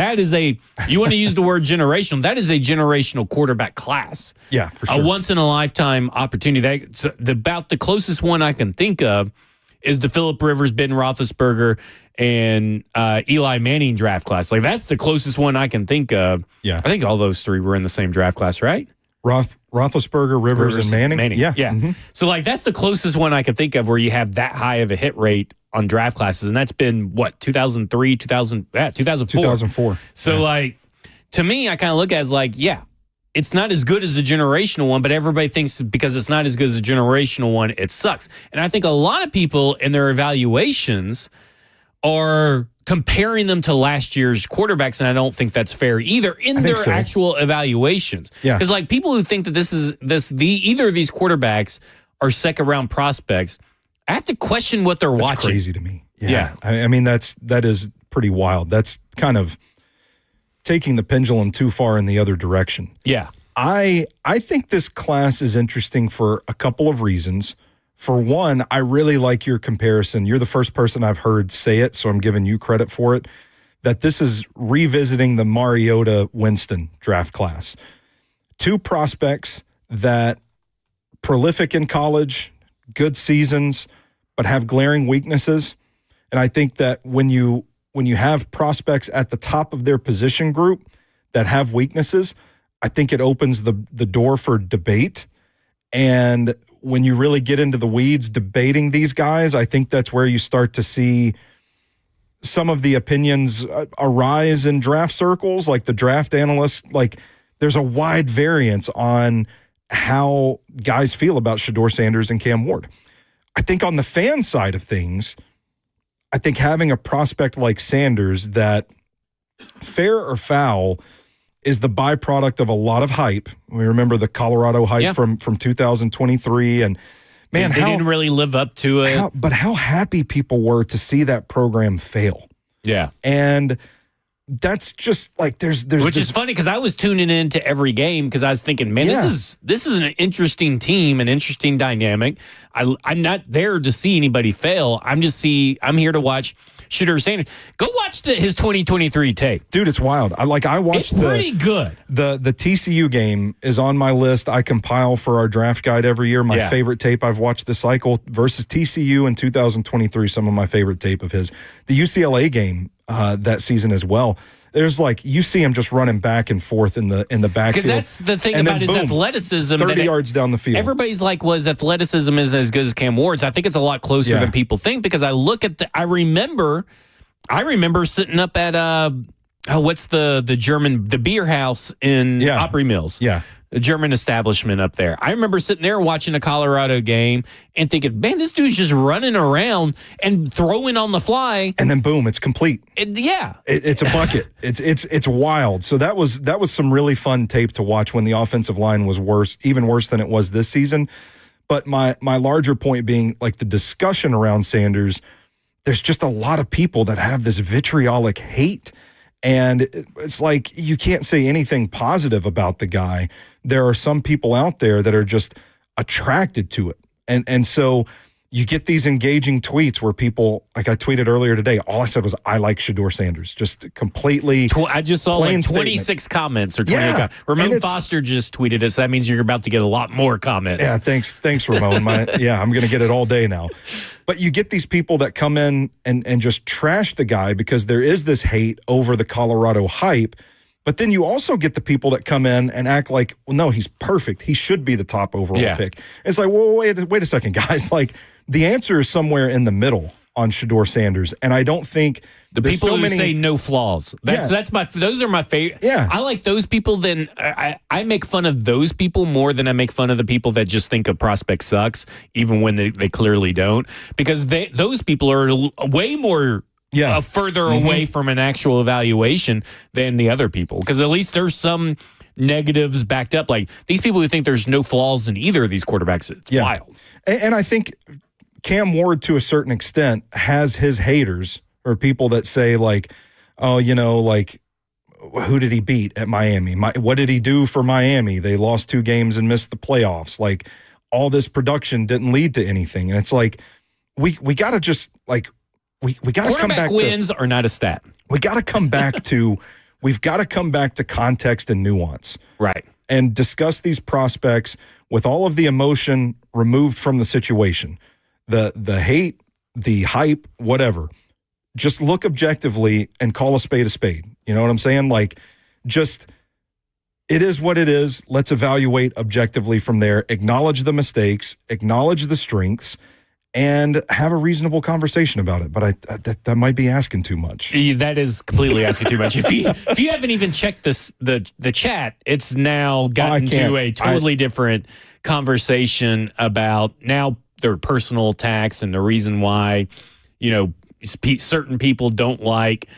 S2: you want to use the word generational, that is a generational quarterback class.
S3: Yeah, for sure.
S2: A once-in-a-lifetime opportunity. About the closest one I can think of is the Phillip Rivers, Ben Roethlisberger, and Eli Manning draft class. Like, that's the closest one I can think of.
S3: Yeah.
S2: I think all those three were in the same draft class, right?
S3: Roethlisberger, Rivers, and Manning. Yeah.
S2: Mm-hmm. So, like, that's the closest one I could think of where you have that high of a hit rate on draft classes. And that's been, 2003, 2004.
S3: 2004.
S2: So, like, to me, I kind of look at it as like, it's not as good as a generational one, but everybody thinks because it's not as good as a generational one, it sucks. And I think a lot of people in their evaluations are comparing them to last year's quarterbacks, and I don't think that's fair either in their actual evaluations.
S3: Yeah.
S2: Because, like, people who think that either of these quarterbacks are second-round prospects, I have to question what they're watching.
S3: That's crazy to me. Yeah. I mean, that is pretty wild. That's kind of taking the pendulum too far in the other direction.
S2: Yeah.
S3: I think this class is interesting for a couple of reasons. For one, I really like your comparison. You're the first person I've heard say it, so I'm giving you credit for it, that this is revisiting the Mariota Winston draft class. Two prospects that prolific in college, good seasons, but have glaring weaknesses. And I think that when you have prospects at the top of their position group that have weaknesses, I think it opens the door for debate. And when you really get into the weeds debating these guys, I think that's where you start to see some of the opinions arise in draft circles, like the draft analysts. Like, there's a wide variance on how guys feel about Shedeur Sanders and Cam Ward. I think on the fan side of things, I think having a prospect like Sanders that, fair or foul, is the byproduct of a lot of hype. We remember the Colorado hype from 2023, and man,
S2: they didn't really live up to it.
S3: But how happy people were to see that program fail.
S2: Yeah,
S3: and that's just like there's
S2: which is funny because I was tuning in to every game because I was thinking, man, this is an interesting team, an interesting dynamic. I'm not there to see anybody fail. I'm here to watch Shedeur Sanders. Go watch his 2023 tape,
S3: dude. It's wild. I watched.
S2: It's pretty good.
S3: The TCU game is on my list. I compile for our draft guide every year. My favorite tape I've watched this cycle versus TCU in 2023. Some of my favorite tape of his. The UCLA game that season as well. There's you see him just running back and forth in the backfield.
S2: Because that's the thing about his athleticism.
S3: 30 yards down the field.
S2: Everybody's like, his athleticism isn't as good as Cam Ward's. I think it's a lot closer than people think because I remember I remember sitting up at what's the beer house in Opry Mills?
S3: Yeah.
S2: The German establishment up there. I remember sitting there watching a Colorado game and thinking, man, this dude's just running around and throwing on the fly.
S3: And then boom, it's complete.
S2: It's
S3: a bucket. It's wild. So that was some really fun tape to watch when the offensive line was even worse than it was this season. But my larger point being, like, the discussion around Sanders, there's just a lot of people that have this vitriolic hate. And it's like you can't say anything positive about the guy. There are some people out there that are just attracted to it. And so you get these engaging tweets where people, like I tweeted earlier today, all I said was, I like Shedeur Sanders. Just completely.
S2: I just saw like 26 comments or 28 comments. Ramon Foster just tweeted us. That means you're about to get a lot more comments.
S3: Yeah, thanks, Ramon. I'm going to get it all day now. But you get these people that come in and just trash the guy because there is this hate over the Colorado hype. But then you also get the people that come in and act like, well, no, he's perfect. He should be the top overall pick. It's like, well, wait a second, guys. Like, the answer is somewhere in the middle on Shedeur Sanders. And I don't think
S2: the people who say no flaws. Those are my favorite.
S3: Yeah.
S2: I like those people. Then I make fun of those people more than I make fun of the people that just think a prospect sucks, even when they clearly don't. Because those people are way more further away from an actual evaluation than the other people. Because at least there's some negatives backed up. Like, these people who think there's no flaws in either of these quarterbacks, it's wild.
S3: And I think Cam Ward, to a certain extent, has his haters, or people that say, like, oh, like, who did he beat at Miami? What did he do for Miami? They lost 2 games and missed the playoffs. Like, all this production didn't lead to anything. And it's like, we got to just, like, we got to come back to.
S2: Wins are not a stat.
S3: We got to come back to, we've got to come back to context and nuance.
S2: Right.
S3: And discuss these prospects with all of the emotion removed from the situation. The hate, the hype, whatever. Just look objectively and call a spade a spade. You know what I'm saying? Like, just, it is what it is. Let's evaluate objectively from there. Acknowledge the mistakes, acknowledge the strengths, and have a reasonable conversation about it. But that might be asking too much.
S2: That is completely asking too much. If you haven't even checked the chat, it's now gotten to a totally different conversation about now their personal attacks and the reason why, certain people don't like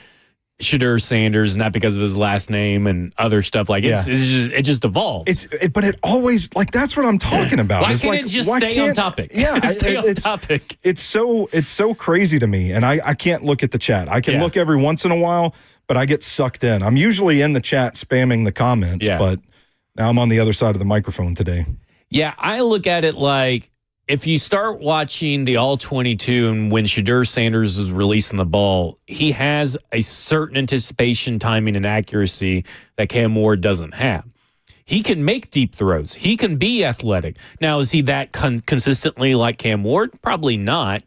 S2: Shedeur Sanders, not because of his last name and other stuff. Like, it just evolves.
S3: But it always, like, that's what I'm talking about.
S2: Why can't it just stay on topic?
S3: Yeah,
S2: stay on topic.
S3: It's so crazy to me, and I can't look at the chat. I can look every once in a while, but I get sucked in. I'm usually in the chat spamming the comments, but now I'm on the other side of the microphone today.
S2: Yeah, I look at it like, if you start watching the All-22 and when Shedeur Sanders is releasing the ball, he has a certain anticipation, timing, and accuracy that Cam Ward doesn't have. He can make deep throws. He can be athletic. Now, is he that consistently like Cam Ward? Probably not.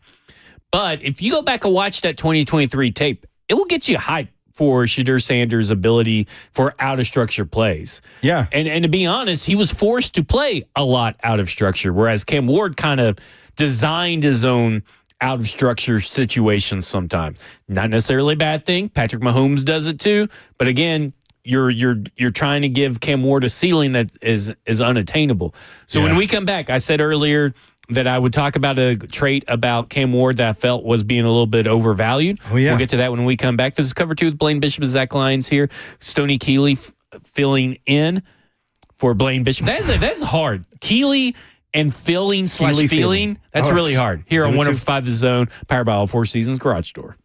S2: But if you go back and watch that 2023 tape, it will get you hyped for Shedeur Sanders' ability for out-of-structure plays.
S3: Yeah.
S2: And to be honest, he was forced to play a lot out of structure, whereas Cam Ward kind of designed his own out-of-structure situations sometimes. Not necessarily a bad thing. Patrick Mahomes does it too. But again, you're trying to give Cam Ward a ceiling that is unattainable. So when we come back, I said earlier that I would talk about a trait about Cam Ward that I felt was being a little bit overvalued.
S3: Oh, yeah.
S2: We'll get to that when we come back. This is Cover 2 with Blaine Bishop and Zach Lyons here. Stony Keeley filling in for Blaine Bishop. That's hard. Keeley and feeling. That's really hard. Here on 105 The Zone, powered by All Four Seasons Garage Door.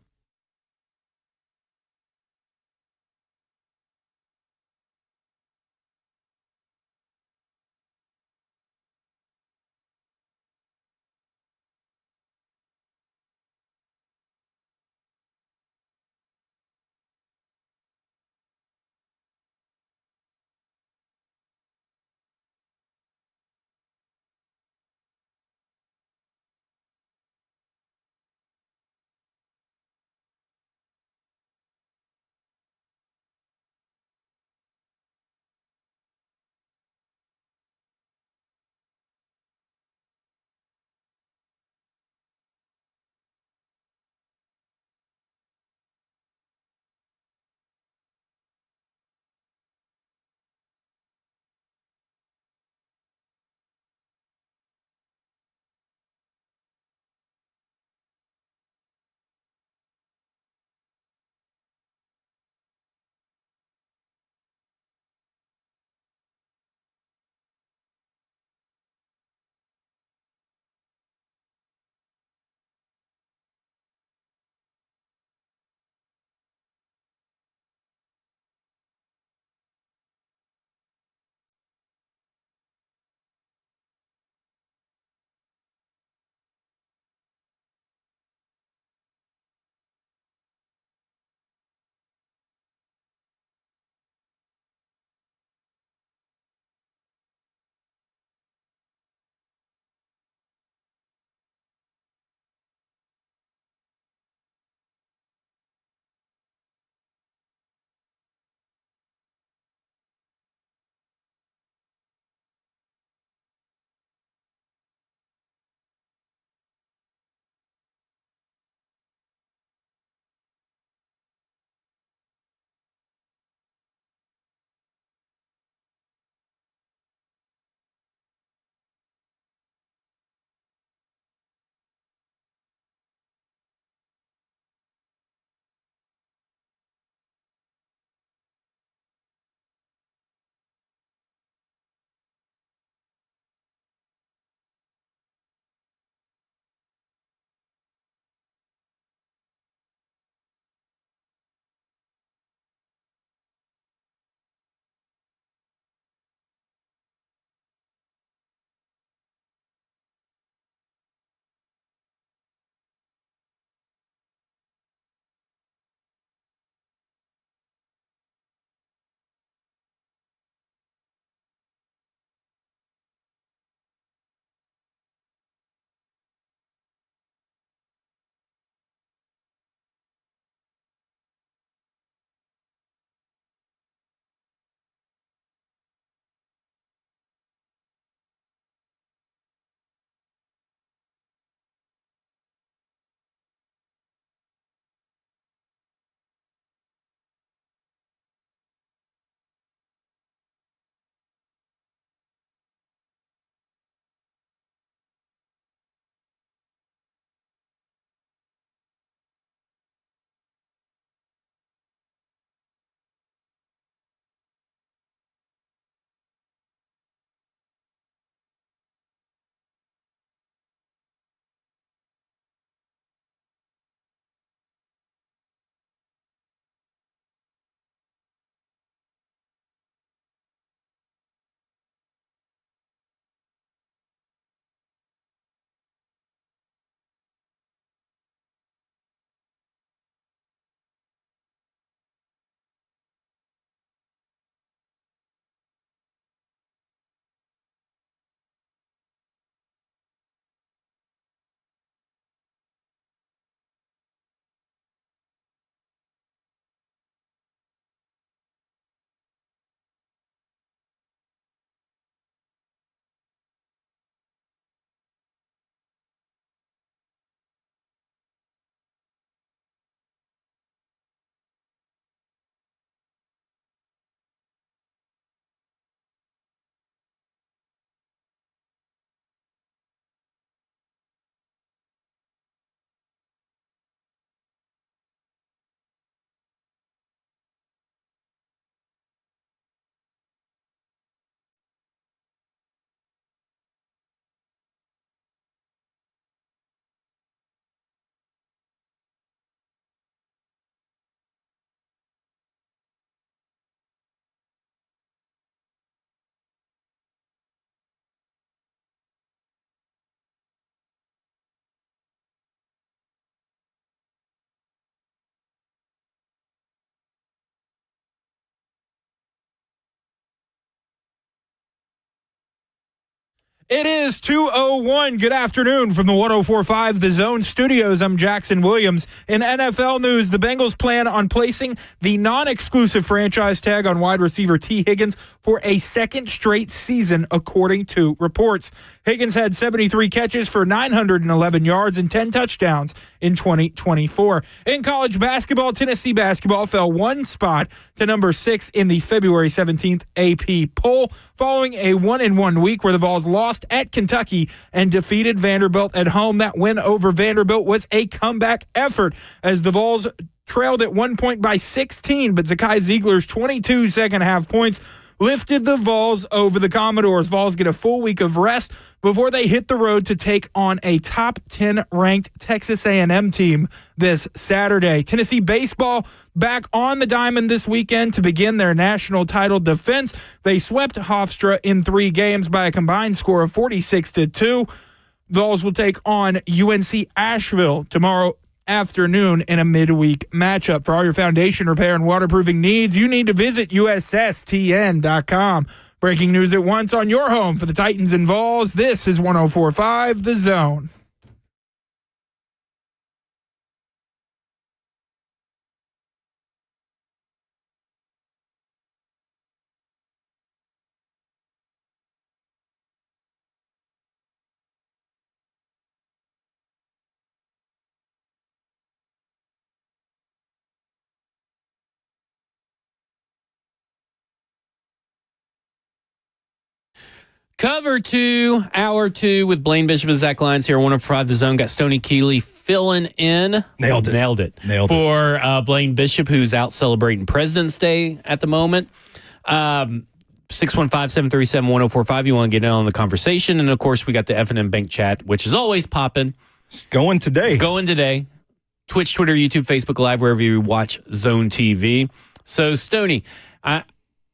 S1: It is 2:01. Good afternoon from the 104.5 The Zone Studios. I'm Jackson Williams. In NFL news, the Bengals plan on placing the non-exclusive franchise tag on wide receiver T. Higgins for a second straight season, according to reports. Higgins had 73 catches for 911 yards and 10 touchdowns in 2024. In college basketball, Tennessee basketball fell one spot to number 6 in the February 17th AP poll, following a 1-1 week where the Vols lost at Kentucky and defeated Vanderbilt at home. That win over Vanderbilt was a comeback effort as the Vols trailed at 1 point by 16, but Zakai Ziegler's 22 second-half points lifted the Vols over the Commodores. Vols get a full week of rest before they hit the road to take on a top 10 ranked Texas A&M team this Saturday. Tennessee baseball back on the diamond this weekend to begin their national title defense. They swept Hofstra in 3 games by a combined score of 46-2. Vols will take on UNC Asheville tomorrow afternoon in a midweek matchup. For all your foundation repair and waterproofing needs, you need to visit USSTN.com. Breaking news at once on your home for the Titans and Vols. This is 104.5 The Zone.
S2: Cover 2, hour 2 with Blaine Bishop and Zach Lyons here. 105 The Zone. Got Stony Keeley filling in.
S3: Nailed it.
S2: For Blaine Bishop, who's out celebrating President's Day at the moment. 615-737-1045. You want to get in on the conversation. And, of course, we got the F&M Bank chat, which is always popping.
S3: It's going today.
S2: Twitch, Twitter, YouTube, Facebook Live, wherever you watch Zone TV. So, Stony,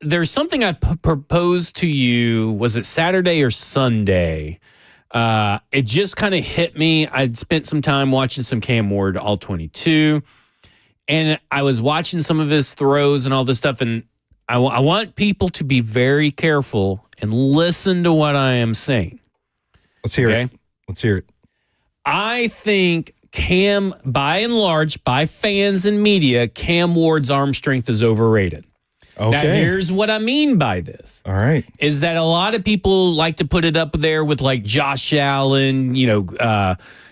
S2: there's something I proposed to you, was it Saturday or Sunday? It just kind of hit me. I'd spent some time watching some Cam Ward All 22, and I was watching some of his throws and all this stuff, and I want people to be very careful and listen to what I am saying.
S3: Let's hear it.
S2: I think Cam, by and large, by fans and media, Cam Ward's arm strength is overrated.
S3: Okay.
S2: Now, here's what I mean by this.
S3: All right.
S2: Is that a lot of people like to put it up there with like Josh Allen, even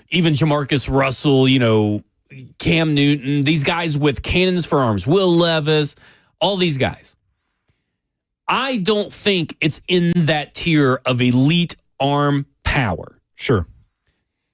S2: Jamarcus Russell, Cam Newton, these guys with cannons for arms, Will Levis, all these guys. I don't think it's in that tier of elite arm power.
S3: Sure.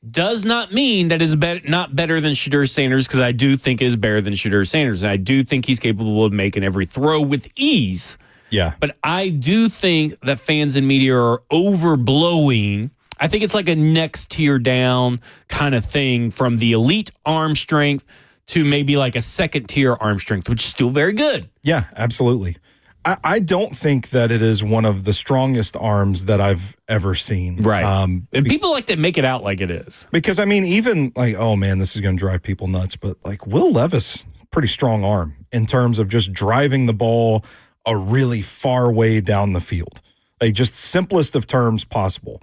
S2: Does not mean that is not better than Shedeur Sanders, because I do think it is better than Shedeur Sanders, and I do think he's capable of making every throw with ease.
S3: Yeah.
S2: But I do think that fans and media are overblowing. I think it's like a next tier down kind of thing from the elite arm strength to maybe like a second tier arm strength, which is still very good.
S3: Yeah, absolutely. I don't think that it is one of the strongest arms that I've ever seen.
S2: Right. And people like to make it out like it is.
S3: Because, even like, oh, man, this is going to drive people nuts. But, like, Will Levis, pretty strong arm in terms of just driving the ball a really far way down the field. Like, just simplest of terms possible.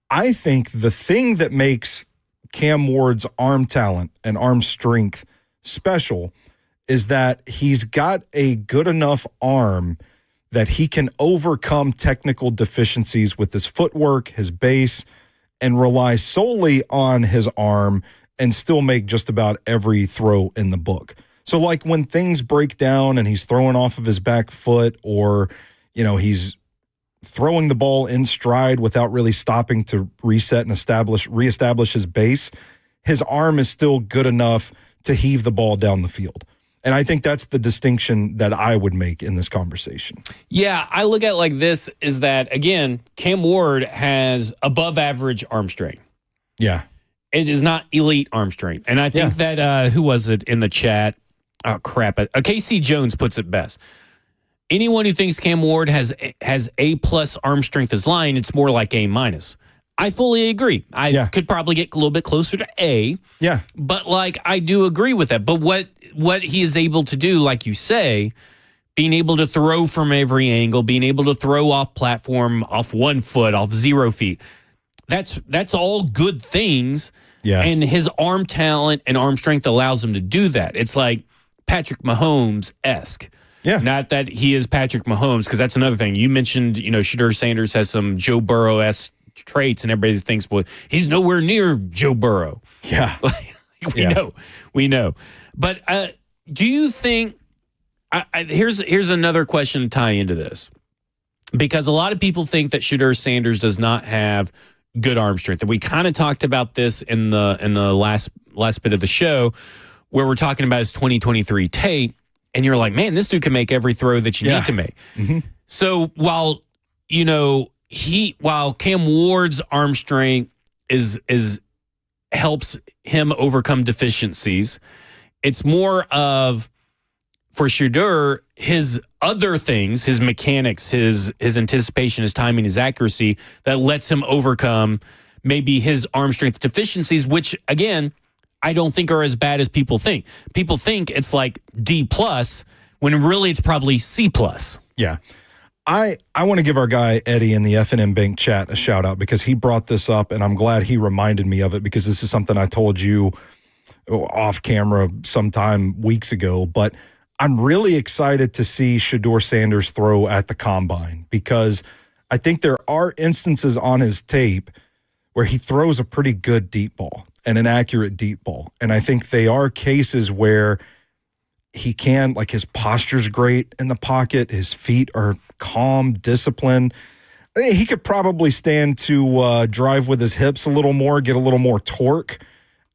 S3: I think the thing that makes Cam Ward's arm talent and arm strength special is that he's got a good enough arm that he can overcome technical deficiencies with his footwork, his base, and rely solely on his arm and still make just about every throw in the book. So, like, when things break down and he's throwing off of his back foot, or, he's throwing the ball in stride without really stopping to reset and reestablish his base, his arm is still good enough to heave the ball down the field. And I think that's the distinction that I would make in this conversation.
S2: Yeah, I look at it like this, is that, again, Cam Ward has above average arm strength.
S3: Yeah.
S2: It is not elite arm strength. And I think that, who was it in the chat? Oh, crap. KC Jones puts it best. Anyone who thinks Cam Ward has A+ arm strength is lying. It's more like A-. I fully agree. I could probably get a little bit closer to A.
S3: Yeah.
S2: But, I do agree with that. But what he is able to do, like you say, being able to throw from every angle, being able to throw off platform, off 1 foot, off 0 feet, that's all good things.
S3: Yeah.
S2: And his arm talent and arm strength allows him to do that. It's like Patrick Mahomes-esque.
S3: Yeah.
S2: Not that he is Patrick Mahomes, because that's another thing. You mentioned, Shedeur Sanders has some Joe Burrow-esque traits, and everybody thinks, well, he's nowhere near Joe Burrow.
S3: Yeah.
S2: We know. But do you think here's another question to tie into this, because a lot of people think that Shedeur Sanders does not have good arm strength, and we kind of talked about this in the last bit of the show, where we're talking about his 2023 tape, and you're like, man, this dude can make every throw that you need to make.
S3: Mm-hmm.
S2: So while Cam Ward's arm strength is helps him overcome deficiencies, it's more of, for Shedeur, his other things, his mechanics, his anticipation, his timing, his accuracy, that lets him overcome maybe his arm strength deficiencies, which, again, I don't think are as bad as people think. People think it's like D+, when really it's probably C+.
S3: Yeah. I want to give our guy Eddie in the F&M Bank chat a shout out, because he brought this up, and I'm glad he reminded me of it, because this is something I told you off camera sometime weeks ago. But I'm really excited to see Shedeur Sanders throw at the combine, because I think there are instances on his tape where he throws a pretty good deep ball and an accurate deep ball. And I think they are cases where he can, like, his posture's great in the pocket. His feet are calm, disciplined. I think he could probably stand to drive with his hips a little more, get a little more torque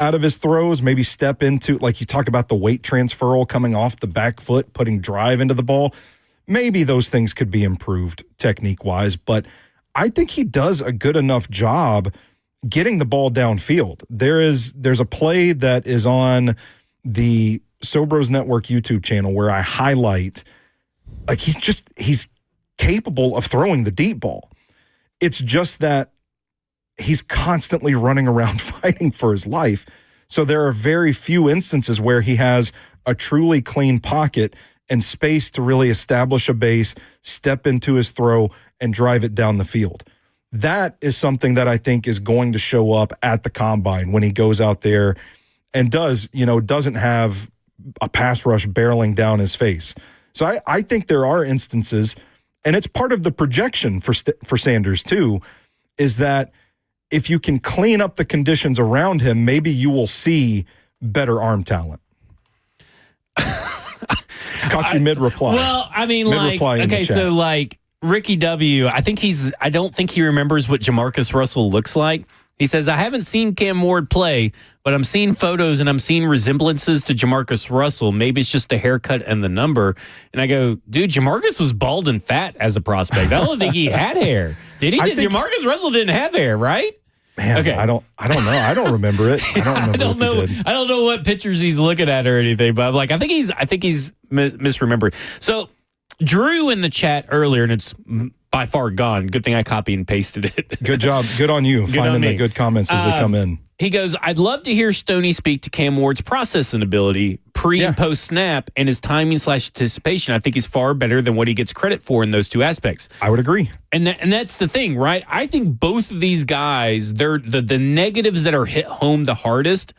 S3: out of his throws, maybe step into, like you talk about the weight transferal coming off the back foot, putting drive into the ball. Maybe those things could be improved technique-wise, but I think he does a good enough job getting the ball downfield. There's a play that is on the Sobros Network YouTube channel where I highlight, like, he's capable of throwing the deep ball. It's just that he's constantly running around fighting for his life. So there are very few instances where he has a truly clean pocket and space to really establish a base, step into his throw, and drive it down the field. That is something that I think is going to show up at the combine when he goes out there and doesn't have a pass rush barreling down his face. So I think there are instances, and it's part of the projection for Sanders too, is that if you can clean up the conditions around him, maybe you will see better arm talent. Caught you mid-reply.
S2: Well, I mean, so like Ricky W., I don't think he remembers what Jamarcus Russell looks like. He says, I haven't seen Cam Ward play, but I'm seeing photos and I'm seeing resemblances to Jamarcus Russell. Maybe it's just the haircut and the number. And I go, dude, Jamarcus was bald and fat as a prospect. I don't think he had hair. Did he? Jamarcus Russell didn't have hair, right?
S3: Man, okay. I don't know. I don't remember it. I don't remember.
S2: I don't know what pictures he's looking at or anything, but I'm like, I think he's misremembered. So Drew in the chat earlier, and it's by far gone. Good thing I copy and pasted it.
S3: Good job. Good on you. Finding the good comments as they come in.
S2: He goes, I'd love to hear Stony speak to Cam Ward's processing ability pre and post snap and his timing / anticipation. I think he's far better than what he gets credit for in those two aspects.
S3: I would agree.
S2: And that's the thing, right? I think both of these guys, they're the negatives that are hit home the hardest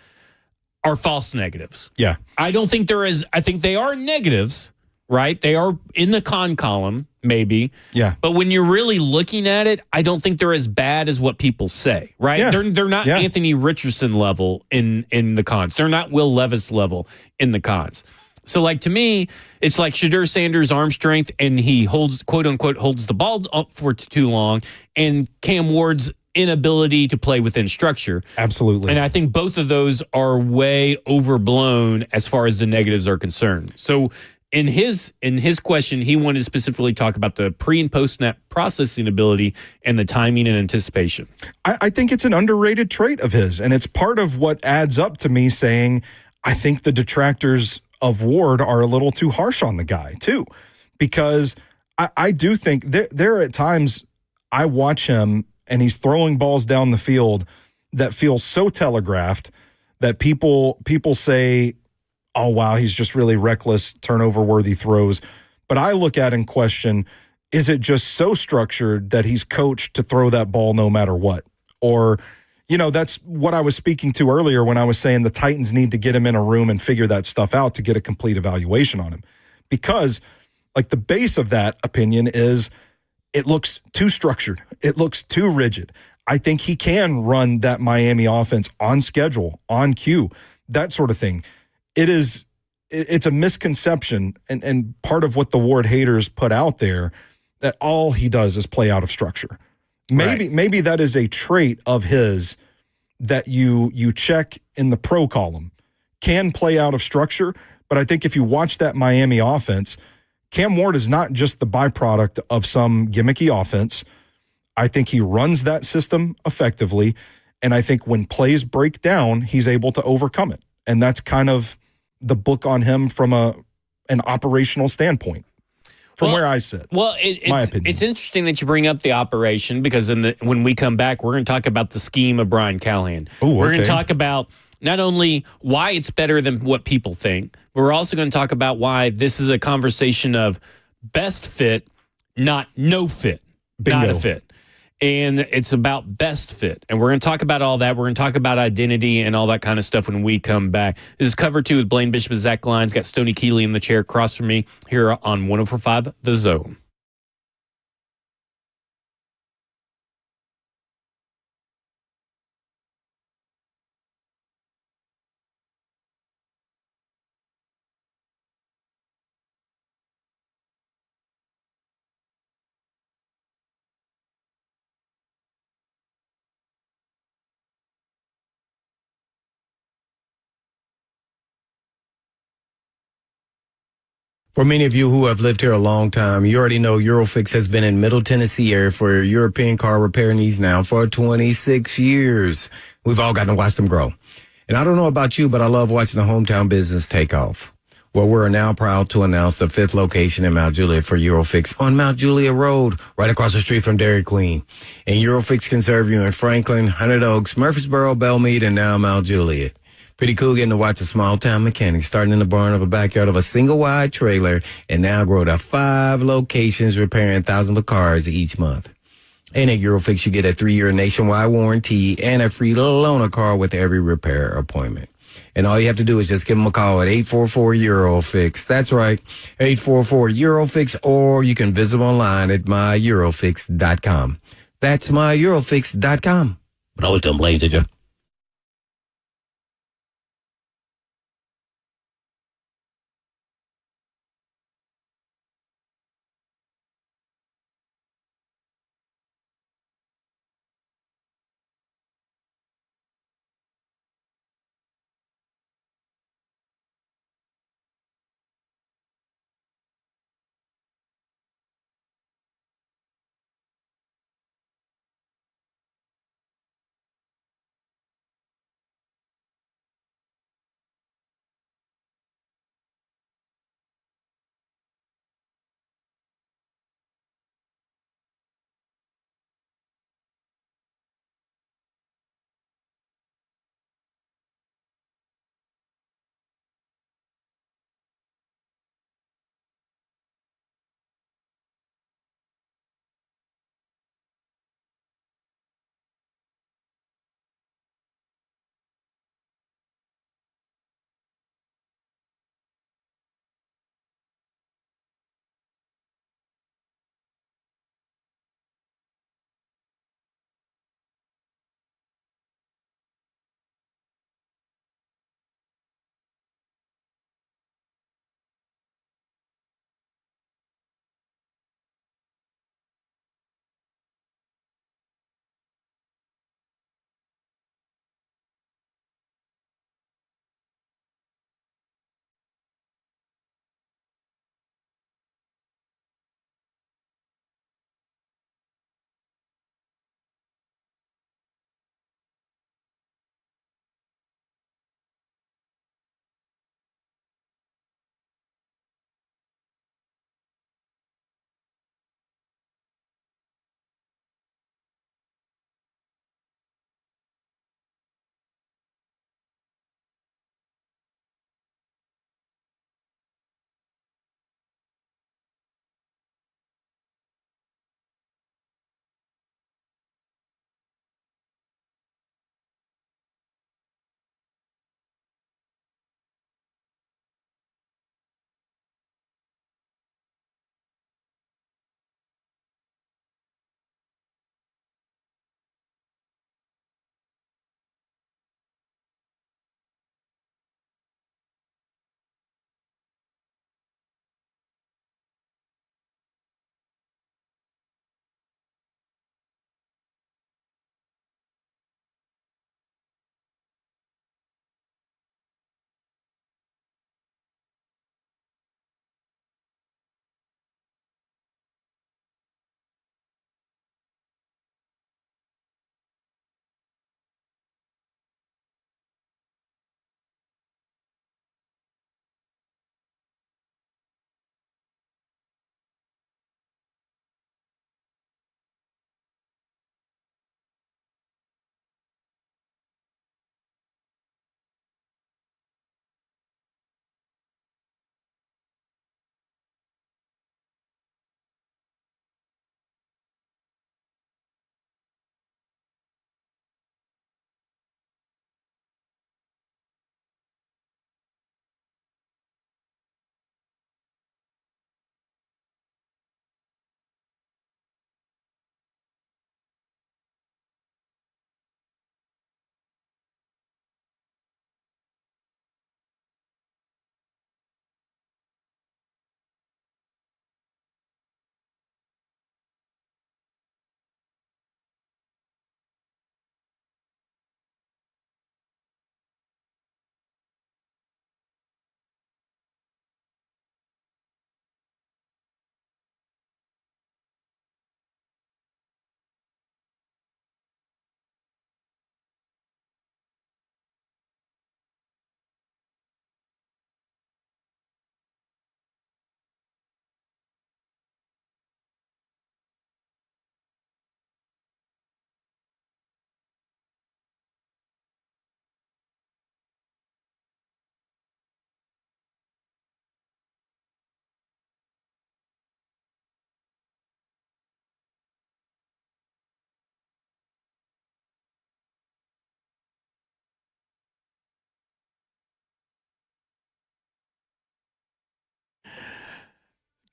S2: are false negatives.
S3: Yeah.
S2: I think they are negatives, right? They are in the con column, maybe.
S3: Yeah.
S2: But when you're really looking at it, I don't think they're as bad as what people say, right?
S3: Yeah.
S2: They're not Anthony Richardson level in the cons. They're not Will Levis level in the cons. So, like, to me, it's like Shedeur Sanders' arm strength, and he holds, quote unquote, holds the ball up for too long, and Cam Ward's inability to play within structure.
S3: Absolutely.
S2: And I think both of those are way overblown as far as the negatives are concerned. So in his question, he wanted to specifically talk about the pre and post snap processing ability and the timing and anticipation.
S3: I think it's an underrated trait of his, and it's part of what adds up to me saying I think the detractors of Ward are a little too harsh on the guy too, because I do think there are at times I watch him and he's throwing balls down the field that feel so telegraphed that people say, oh, wow, he's just really reckless, turnover-worthy throws. But I look at and question, is it just so structured that he's coached to throw that ball no matter what? or, that's what I was speaking to earlier when I was saying the Titans need to get him in a room and figure that stuff out to get a complete evaluation on him. Because, like, the base of that opinion is it looks too structured. It looks too rigid. I think he can run that Miami offense on schedule, on cue, that sort of thing. It's a misconception, and part of what the Ward haters put out there, that all he does is play out of structure. Maybe that is a trait of his that you check in the pro column, can play out of structure. But I think if you watch that Miami offense, Cam Ward is not just the byproduct of some gimmicky offense. I think he runs that system effectively, and I think when plays break down, he's able to overcome it. And that's kind of the book on him from an operational standpoint. From where I sit.
S2: Well, it's interesting that you bring up the operation, because when we come back, we're going to talk about the scheme of Brian Callahan. We're going to talk about not only why it's better than what people think, but we're also going to talk about why this is a conversation of best fit, not no fit.
S3: Bingo.
S2: Not a fit. And it's about best fit. And we're going to talk about all that. We're going to talk about identity and all that kind of stuff when we come back. This is Cover 2 with Blaine Bishop and Zach Lyons. Got Stony Keeley in the chair across from me here on 104.5 The Zone.
S4: For many of you who have lived here a long time, you already know Eurofix has been in Middle Tennessee area for your European car repair needs now for 26 years. We've all gotten to watch them grow. And I don't know about you, but I love watching the hometown business take off. Well, we're now proud to announce the 5th location in Mount Juliet for Eurofix on Mount Juliet Road, right across the street from Dairy Queen. And Eurofix can serve you in Franklin, Hundred Oaks, Murfreesboro, Belmead, and now Mount Juliet. Pretty cool getting to watch a small-town mechanic starting in the barn of a backyard of a single-wide trailer and now grow to 5 locations repairing thousands of cars each month. And at Eurofix, you get a 3-year nationwide warranty and a free loaner car with every repair appointment. And all you have to do is just give them a call at 844-EUROFIX. That's right, 844-EUROFIX, or you can visit them online at myEurofix.com. That's myEurofix.com. But always don't blame, did you?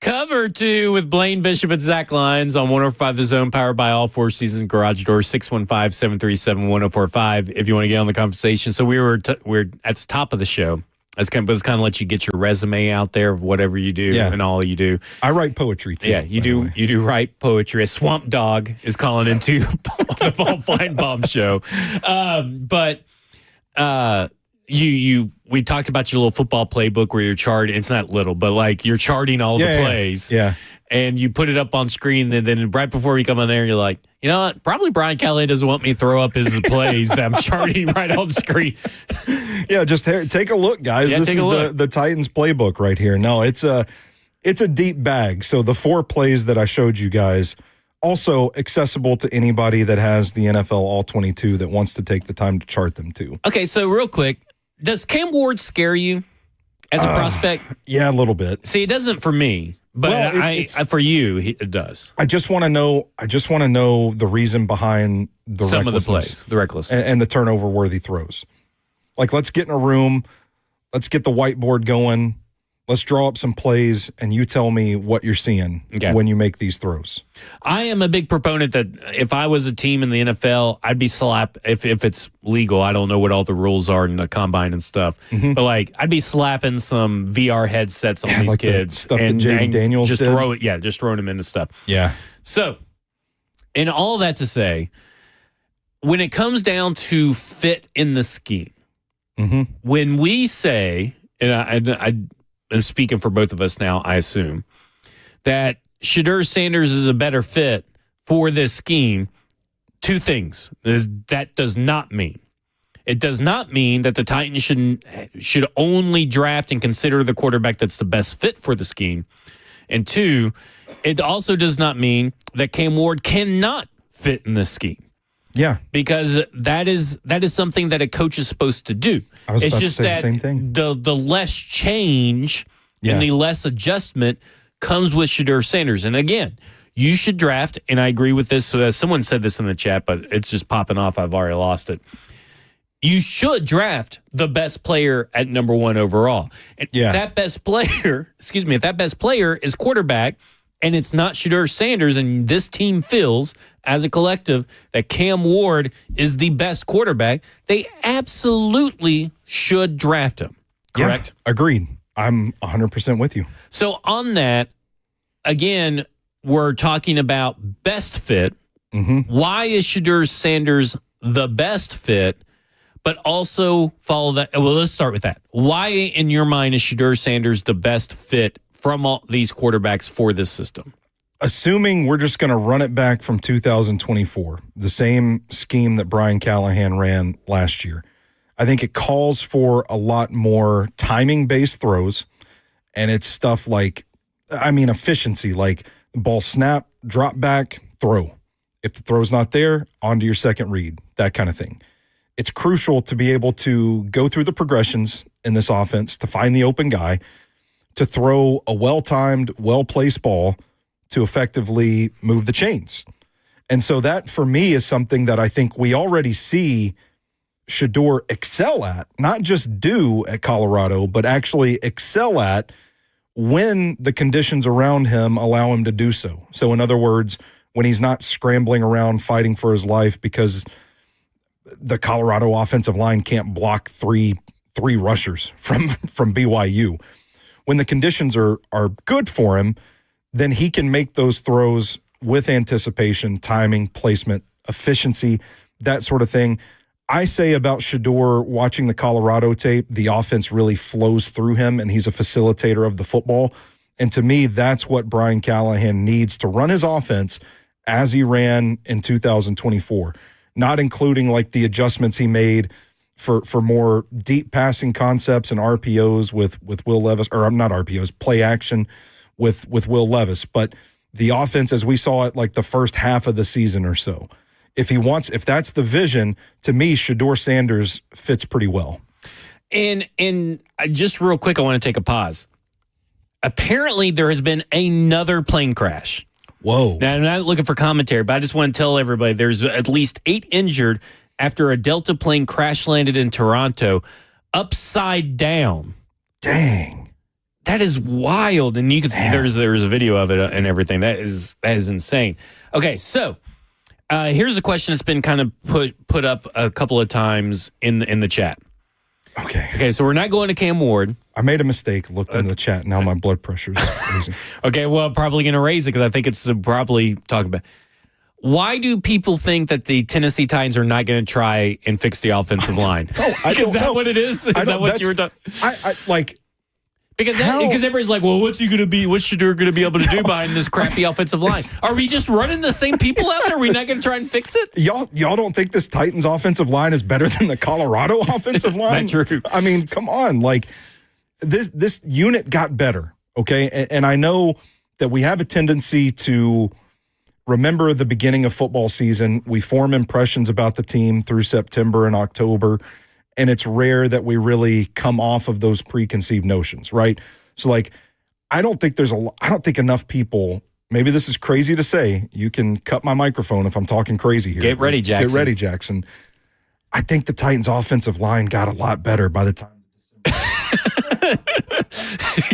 S2: Cover 2 with Blaine Bishop and Zach Lyons on 105 The Zone, powered by All Four Seasons Garage Doors, 615-737-1045 if you want to get on the conversation. So we're at the top of the show. It's kind of let you get your resume out there of whatever you do and all you do.
S3: I write poetry too.
S2: Yeah, you do write poetry. A swamp dog is calling into the Paul Feinbaum show. We talked about your little football playbook where you're charting. It's not little, but like you're charting all the plays.
S3: Yeah.
S2: And you put it up on screen. And then right before we come on there, you're like, you know what? Probably Brian Callahan doesn't want me to throw up his plays that I'm charting right on screen.
S3: Yeah, just take a look, guys.
S2: Yeah,
S3: this is the Titans playbook right here. No, it's a deep bag. So the 4 plays that I showed you guys, also accessible to anybody that has the NFL All 22 that wants to take the time to chart them too.
S2: Okay, so real quick, does Cam Ward scare you as a prospect?
S3: Yeah, a little bit.
S2: See, it doesn't for me, but for you, it does.
S3: I just want to know the reason behind
S2: Some of the plays, the recklessness,
S3: and the turnover-worthy throws. Like, let's get in a room, let's get the whiteboard going, let's draw up some plays, and you tell me what you're seeing when you make these throws.
S2: I am a big proponent that if I was a team in the NFL, I'd be if it's legal. I don't know what all the rules are in the combine and stuff, but like I'd be slapping some VR headsets on these
S3: like
S2: kids
S3: the stuff that Jaden Daniels
S2: just
S3: did.
S2: just throwing them into stuff.
S3: Yeah.
S2: So, and all that to say, when it comes down to fit in the scheme, when we say, and I'm speaking for both of us now, I assume, that Shedeur Sanders is a better fit for this scheme, 2 things. That does not mean. It does not mean that the Titans should only draft and consider the quarterback that's the best fit for the scheme. And 2, it also does not mean that Cam Ward cannot fit in this scheme.
S3: Yeah,
S2: because that is something that a coach is supposed to do.
S3: I was about to say the same thing.
S2: The less change and the less adjustment comes with Shedeur Sanders. And again, you should draft, and I agree with this. Someone said this in the chat, but it's just popping off. I've already lost it. You should draft the best player at number 1 overall. And if that best player is quarterback, and it's not Shedeur Sanders, and this team feels as a collective that Cam Ward is the best quarterback, they absolutely should draft him. Correct?
S3: Yeah, agreed. I'm 100% with you.
S2: So on that, again, we're talking about best fit. Why is Shedeur Sanders the best fit? But also follow that. Well, let's start with that. Why, in your mind, is Shedeur Sanders the best fit from all these quarterbacks for this system?
S3: Assuming we're just going to run it back from 2024, the same scheme that Brian Callahan ran last year, I think it calls for a lot more timing-based throws, and it's stuff like, efficiency, like ball snap, drop back, throw. If the throw's not there, onto your second read, that kind of thing. It's crucial to be able to go through the progressions in this offense, to find the open guy, to throw a well-timed, well-placed ball to effectively move the chains. And so that, for me, is something that I think we already see Shedeur excel at, not just do at Colorado, but actually excel at when the conditions around him allow him to do so. So in other words, when he's not scrambling around fighting for his life because the Colorado offensive line can't block three rushers from BYU. When the conditions are good for him, then he can make those throws with anticipation, timing, placement, efficiency, that sort of thing. I say about Shedeur, watching the Colorado tape, the offense really flows through him, and he's a facilitator of the football. And to me, that's what Brian Callahan needs to run his offense as he ran in 2024, not including like the adjustments he made for more deep passing concepts and RPOs with Will Levis, or not RPOs, play action with Will Levis. But the offense, as we saw it like the first half of the season or so, if that's the vision, to me, Shedeur Sanders fits pretty well.
S2: And just real quick, I want to take a pause. Apparently, there has been another plane crash.
S3: Whoa.
S2: Now, I'm not looking for commentary, but I just want to tell everybody there's at least 8 injured after a Delta plane crash landed in Toronto upside down.
S3: Dang.
S2: That is wild. And you can see there's a video of it and everything. That is insane. Okay, so here's a question that's been kind of put up a couple of times in the chat. Okay, so we're not going to Cam Ward.
S3: I made a mistake, looked in the chat. Now my blood pressure's raising.
S2: Okay, well, probably going to raise it because I think it's probably talking about. Why do people think that the Tennessee Titans are not going to try and fix the offensive line? Is that what it is? Is that what you were talking? Because everybody's like, well, what's he going to be? What's Shedeur going to be able to do behind this crappy offensive line? Are we just running the same people out there? Are we not going to try and fix it?
S3: Y'all don't think this Titans offensive line is better than the Colorado offensive line?
S2: That's true.
S3: I mean, come on. Like, this unit got better, okay? And I know that we have a tendency to remember the beginning of football season. We form impressions about the team through September and October, and it's rare that we really come off of those preconceived notions, right? So, like, I don't think enough people, maybe this is crazy to say, you can cut my microphone if I'm talking crazy here.
S2: Get ready, Jackson.
S3: Get ready, Jackson. I think the Titans' offensive line got a lot better by the time.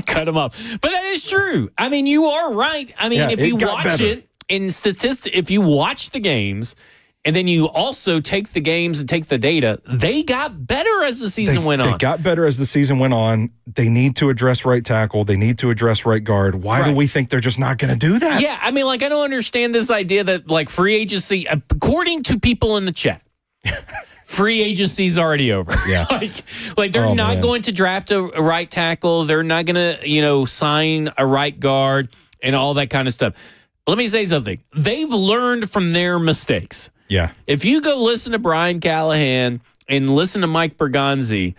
S2: Cut them off. But that is true. I mean, you are right. I mean, if you watch it, if you watch the games, and then you also take the games and take the data, they got better as the season went on.
S3: They got better as the season went on. They need to address right tackle. They need to address right guard. Why do we think they're just not going to do that?
S2: Yeah, I mean, like, I don't understand this idea that, like, free agency, according to people in the chat, free agency's already over.
S3: Yeah.
S2: like they're not going to draft a right tackle. They're not going to, sign a right guard and all that kind of stuff. Let me say something. They've learned from their mistakes.
S3: Yeah.
S2: If you go listen to Brian Callahan and listen to Mike Bergonzi,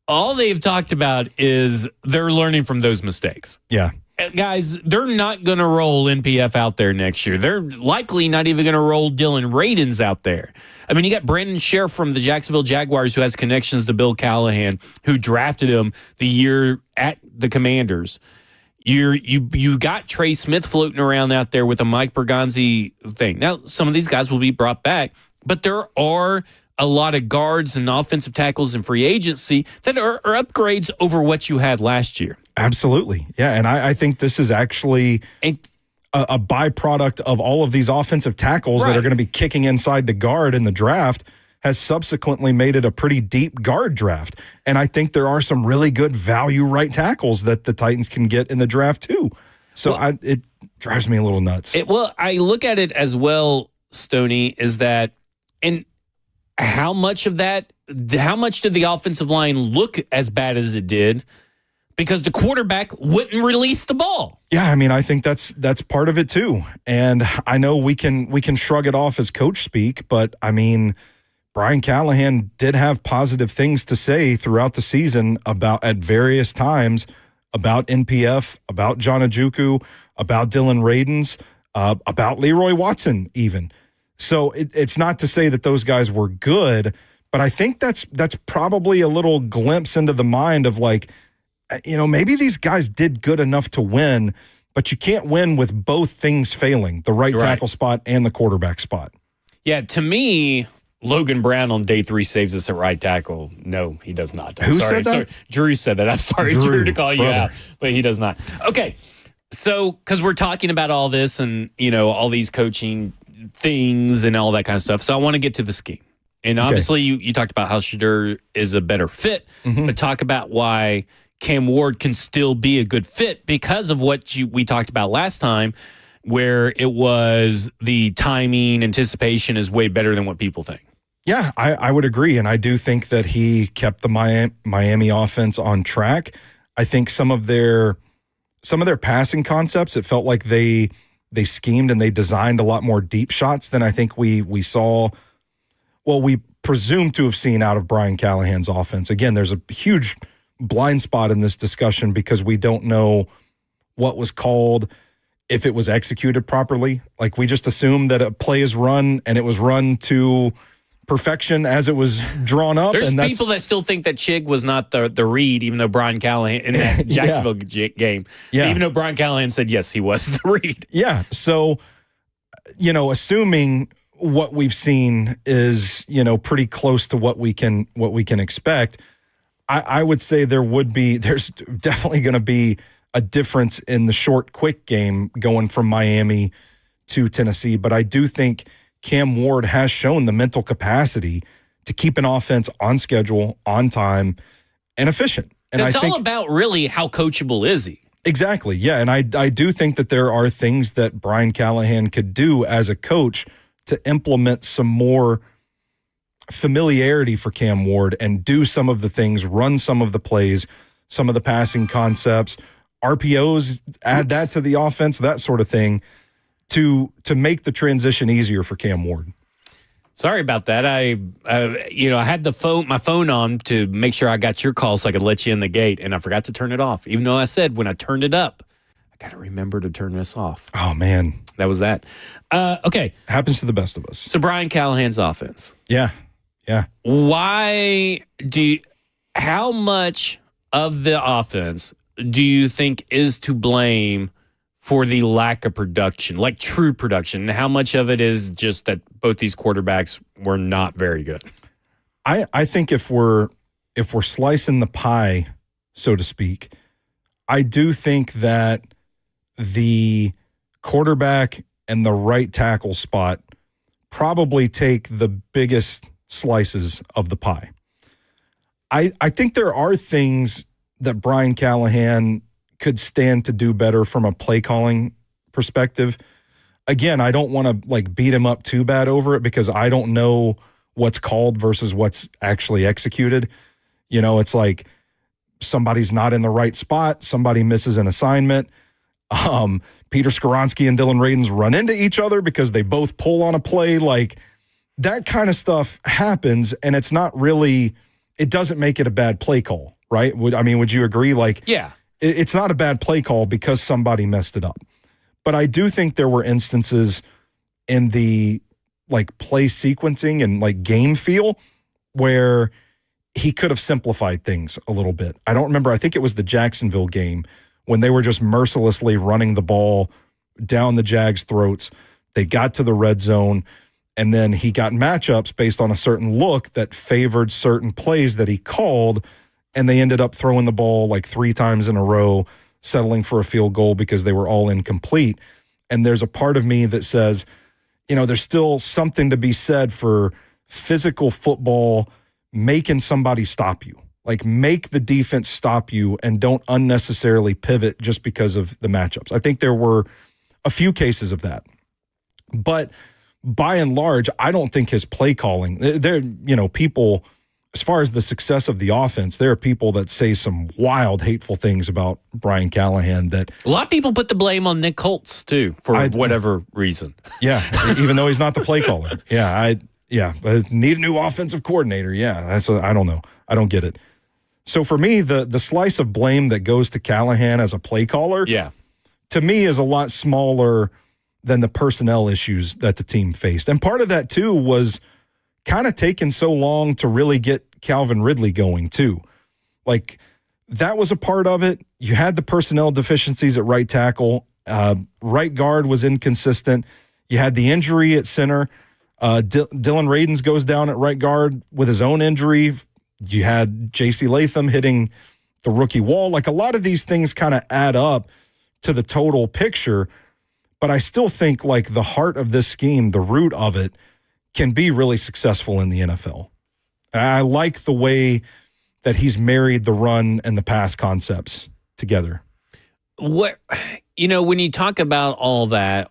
S2: all they've talked about is they're learning from those mistakes.
S3: Yeah.
S2: Guys, they're not going to roll NPF out there next year. They're likely not even going to roll Dylan Radins out there. I mean, you got Brandon Sheriff from the Jacksonville Jaguars who has connections to Bill Callahan, who drafted him the year at the Commanders. You got Trey Smith floating around out there with a Mike Bergonzi thing. Now, some of these guys will be brought back, but there are a lot of guards and offensive tackles in free agency that are upgrades over what you had last year.
S3: Absolutely. Yeah, and I think this is actually a byproduct of all of these offensive tackles that are going to be kicking inside the guard in the draft has subsequently made it a pretty deep guard draft. And I think there are some really good value right tackles that the Titans can get in the draft too. So it drives me a little nuts.
S2: I look at it as well, Stony, is that, and how much did the offensive line look as bad as it did? Because the quarterback wouldn't release the ball.
S3: Yeah, I mean, I think that's part of it too. And I know we can shrug it off as coach speak, but I mean, Brian Callahan did have positive things to say throughout the season at various times about NPF, about John Ojukwu, about Dylan Radins, about Leroy Watson even. So it's not to say that those guys were good, but I think that's probably a little glimpse into the mind of, like, maybe these guys did good enough to win, but you can't win with both things failing, the right tackle spot and the quarterback spot.
S2: Yeah, to me, Logan Brown on day 3 saves us at right tackle. No, he does not.
S3: Who said that?
S2: Sorry. Drew said that. I'm sorry, Drew, to call you out, but he does not. Okay, so because we're talking about all this and, all these coaching things and all that kind of stuff, so I want to get to the scheme. And obviously, you talked about how Shedeur is a better fit, but talk about why Cam Ward can still be a good fit because of what we talked about last time, where it was the timing, anticipation is way better than what people think.
S3: Yeah, I would agree. And I do think that he kept the Miami offense on track. I think some of their passing concepts, it felt like they schemed and they designed a lot more deep shots than I think we saw. Well, we presume to have seen out of Brian Callahan's offense. Again, there's a huge blind spot in this discussion because we don't know what was called, if it was executed properly. Like, we just assume that a play is run and it was run to perfection as it was drawn up.
S2: There's
S3: and
S2: people that still think that Chig was not the read, even though Brian Callahan in that Jacksonville game, even though Brian Callahan said, yes, he was the read.
S3: Yeah. So, assuming what we've seen is, pretty close to what we can expect, I would say there's definitely going to be a difference in the short, quick game going from Miami to Tennessee. But I do think Cam Ward has shown the mental capacity to keep an offense on schedule, on time, and efficient. And
S2: it's
S3: I think
S2: all about really how coachable is he?
S3: Exactly, yeah. And I do think that there are things that Brian Callahan could do as a coach to implement some more familiarity for Cam Ward and do some of the things, run some of the plays, some of the passing concepts, RPOs, add that to the offense, that sort of thing, to make the transition easier for Cam Ward.
S2: Sorry about that. I had my phone on to make sure I got your call so I could let you in the gate, and I forgot to turn it off. Even though I said when I turned it up, I got to remember to turn this off.
S3: Oh man,
S2: that was that. Okay,
S3: happens to the best of us.
S2: So Brian Callahan's offense.
S3: Yeah.
S2: How much of the offense do you think is to blame for the lack of production, like true production? And how much of it is just that both these quarterbacks were not very good?
S3: I think if we're slicing the pie, so to speak, I do think that the quarterback and the right tackle spot probably take the biggest slices of the pie. I think there are things that Brian Callahan could stand to do better from a play calling perspective. Again, I don't want to beat him up too bad over it because I don't know what's called versus what's actually executed. You know, it's like somebody's not in the right spot, somebody misses an assignment. Peter Skoronski and Dylan Radins run into each other because they both pull on a play. Like that kind of stuff happens, and it's not really, it doesn't make it a bad play call, right? Would you agree?
S2: Yeah.
S3: It's not a bad play call because somebody messed it up. But I do think there were instances in the play sequencing and game feel where he could have simplified things a little bit. I don't remember. I think it was the Jacksonville game when they were just mercilessly running the ball down the Jags' throats. They got to the red zone, and then he got matchups based on a certain look that favored certain plays that he called, and they ended up throwing the ball 3 times in a row, settling for a field goal because they were all incomplete. And there's a part of me that says, there's still something to be said for physical football, making somebody stop you. Make the defense stop you and don't unnecessarily pivot just because of the matchups. I think there were a few cases of that. But by and large, I don't think his play calling, people, as far as the success of the offense, there are people that say some wild, hateful things about Brian Callahan that
S2: a lot of people put the blame on Nick Holtz too, for whatever reason.
S3: Yeah. Even though he's not the play caller. But need a new offensive coordinator. Yeah. I don't know. I don't get it. So for me, the slice of blame that goes to Callahan as a play caller, to me is a lot smaller than the personnel issues that the team faced. And part of that too was kind of taking so long to really get Calvin Ridley going too. That was a part of it. You had the personnel deficiencies at right tackle. Right guard was inconsistent. You had the injury at center. Dylan Radins goes down at right guard with his own injury. You had J.C. Latham hitting the rookie wall. A lot of these things kind of add up to the total picture. But I still think the heart of this scheme, the root of it, can be really successful in the NFL. And I like the way that he's married the run and the pass concepts together.
S2: When you talk about all that,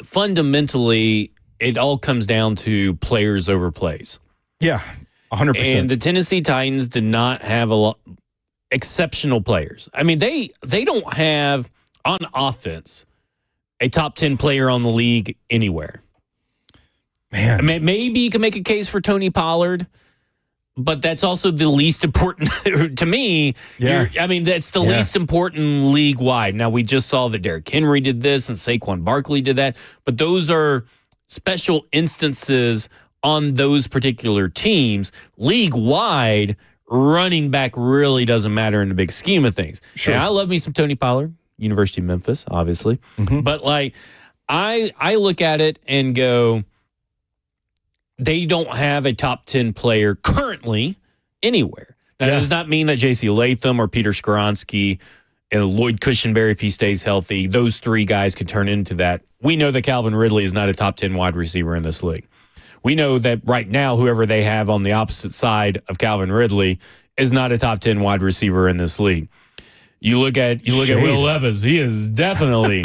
S2: fundamentally, it all comes down to players over plays.
S3: Yeah, 100%.
S2: And the Tennessee Titans did not have a lot exceptional players. They don't have on offense a top 10 player on the league anywhere.
S3: Man.
S2: Maybe you can make a case for Pollard, but that's also the least important to me.
S3: Yeah.
S2: That's the least important league wide. Now, we just saw that Derrick Henry did this and Saquon Barkley did that, but those are special instances on those particular teams. League wide, running back really doesn't matter in the big scheme of things.
S3: Sure.
S2: And I love me some Tony Pollard, University of Memphis, obviously. Mm-hmm. But I look at it and go, they don't have a top 10 player currently anywhere. Now, that does not mean that J.C. Latham or Peter Skoronski and Lloyd Cushenberry, if he stays healthy, those three guys could turn into that. We know that Calvin Ridley is not a top 10 wide receiver in this league. We know that right now, whoever they have on the opposite side of Calvin Ridley is not a top 10 wide receiver in this league. You look at Will Levis. He is definitely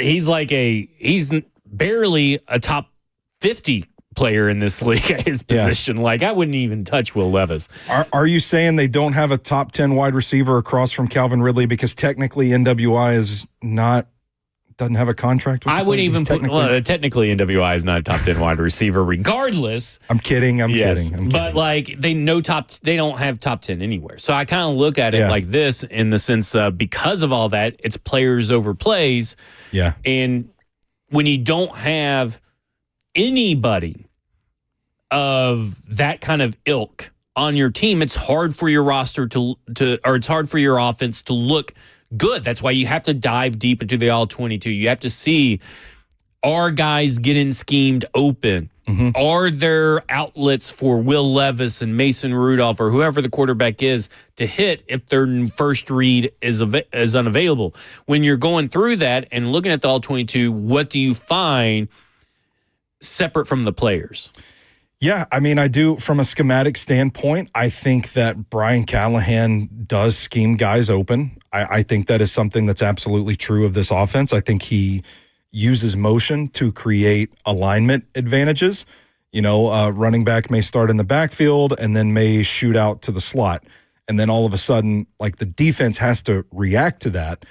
S2: he's barely a top 50 player in this league at his position. Yeah. Like, I wouldn't even touch Will Levis.
S3: Are you saying they don't have a top 10 wide receiver across from Calvin Ridley because technically NWI doesn't have a contract with
S2: I wouldn't even technically NWI is not a top 10 wide receiver regardless.
S3: I'm kidding. I'm kidding.
S2: But like they don't have top 10 anywhere. So I kind of look at it like this in the sense because of all that, it's players over plays.
S3: Yeah.
S2: And when you don't have anybody of that kind of ilk on your team, it's hard for your roster or it's hard for your offense to look good. That's why you have to dive deep into the all-22. You have to see, are guys getting schemed open? Mm-hmm. Are there outlets for Will Levis and Mason Rudolph or whoever the quarterback is to hit if their first read is unavailable? When you're going through that and looking at the all-22, what do you find separate from the players?
S3: Yeah, I mean, I do. From a schematic standpoint, I think that Brian Callahan does scheme guys open. I think that is something that's absolutely true of this offense. I think he uses motion to create alignment advantages. You know, running back may start in the backfield and then may shoot out to the slot. And then all of a sudden, like, the defense has to react to that.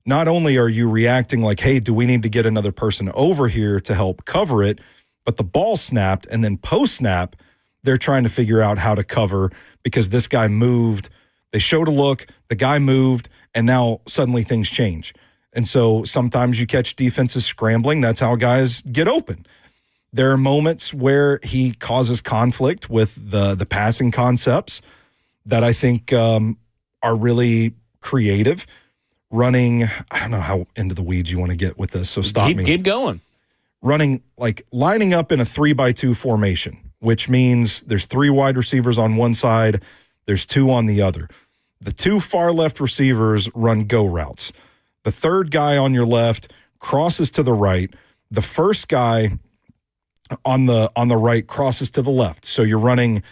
S3: Not only are you reacting like, hey, do we need to get another person over here to help cover it? But the ball snapped, and then post-snap, they're trying to figure out how to cover because this guy moved. They showed a look, the guy moved, and now suddenly things change. And so sometimes you catch defenses scrambling. That's how guys get open. There are moments where he causes conflict with the passing concepts that I think are really creative. Running, I don't know how into the weeds you want to get with this, so stop me.
S2: Keep going.
S3: Running, like lining up in a 3-by-2 formation, which means there's 3 wide receivers on one side, there's 2 on the other. The 2 far left receivers run go routes. The third guy on your left crosses to the right. The first guy on the right crosses to the left. So you're running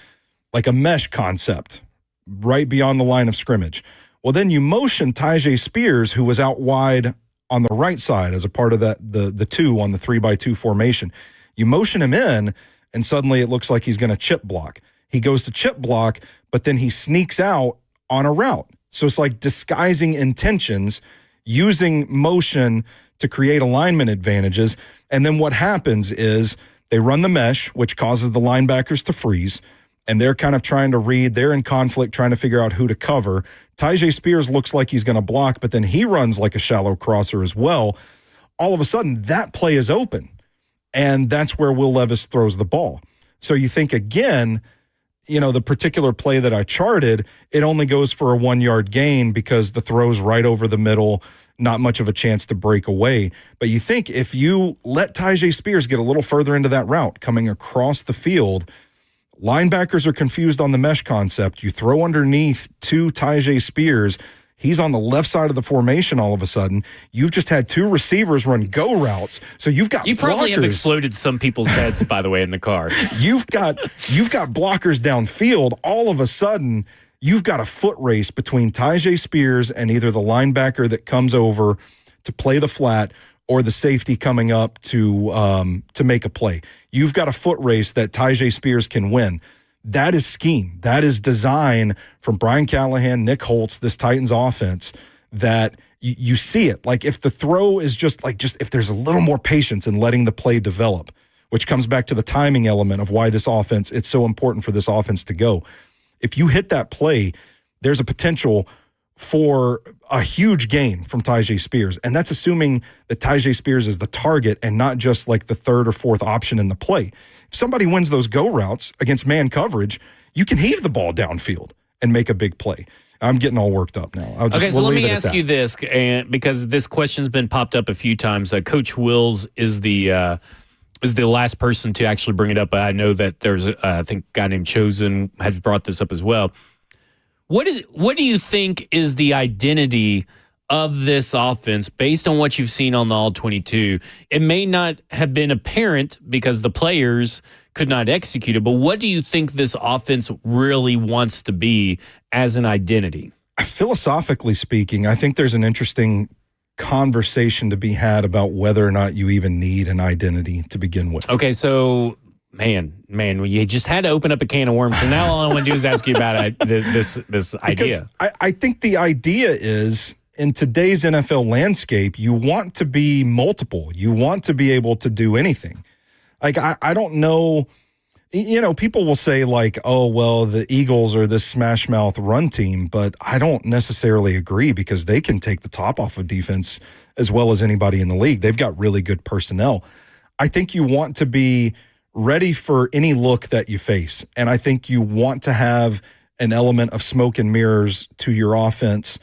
S3: like a mesh concept right beyond the line of scrimmage. Well, then you motion Tyjae Spears, who was out wide on the right side as a part of that the 2 on the 3-by-2 formation. You motion him in, and suddenly it looks like he's going to chip block. He goes to chip block, but then he sneaks out on a route. So it's like disguising intentions, using motion to create alignment advantages. And then what happens is they run the mesh, which causes the linebackers to freeze, and they're kind of trying to read. They're in conflict, trying to figure out who to cover. Tyjae Spears looks like he's going to block, but then he runs like a shallow crosser as well. All of a sudden, that play is open, and that's where Will Levis throws the ball. So you think, again, you know, the particular play that I charted, it only goes for a 1-yard gain because the throw's right over the middle, not much of a chance to break away. But you think if you let Tyjae Spears get a little further into that route, coming across the field, linebackers are confused on the mesh concept. You throw underneath to Tyjae Spears. He's on the left side of the formation all of a sudden. You've just had 2 receivers run go routes. So you've got
S2: You probably
S3: blockers.
S2: Have exploded some people's heads, by the way, in the car.
S3: You've got blockers downfield. All of a sudden, you've got a foot race between Tyjae Spears and either the linebacker that comes over to play the flat or the safety coming up to make a play. You've got a foot race that Tyjae Spears can win. That is scheme. That is design from Brian Callahan, Nick Holtz, this Titans offense, that you see it. Like if the throw is just if there's a little more patience in letting the play develop, which comes back to the timing element of why this offense, it's so important for this offense to go. If you hit that play, there's a potential for a huge gain from Tyjae Spears. And that's assuming that Tyjae Spears is the target and not just like the 3rd or 4th option in the play. If somebody wins those go routes against man coverage, you can heave the ball downfield and make a big play. I'm getting all worked up now.
S2: So let me ask you this, because this question's been popped up a few times. Coach Wills is the last person to actually bring it up. I know that there's, I think, a guy named Chosen had brought this up as well. What do you think is the identity of this offense based on what you've seen on the All 22? It may not have been apparent because the players could not execute it, but what do you think this offense really wants to be as an identity?
S3: Philosophically speaking, I think there's an interesting conversation to be had about whether or not you even need an identity to begin with.
S2: Okay, so man, you just had to open up a can of worms, and now all I want to do is ask you about this idea.
S3: I think the idea is, in today's NFL landscape, you want to be multiple. You want to be able to do anything. Like, I don't know, people will say like, oh, well, the Eagles are this smash mouth run team, but I don't necessarily agree because they can take the top off of defense as well as anybody in the league. They've got really good personnel. I think you want to be ready for any look that you face. And I think you want to have an element of smoke and mirrors to your offense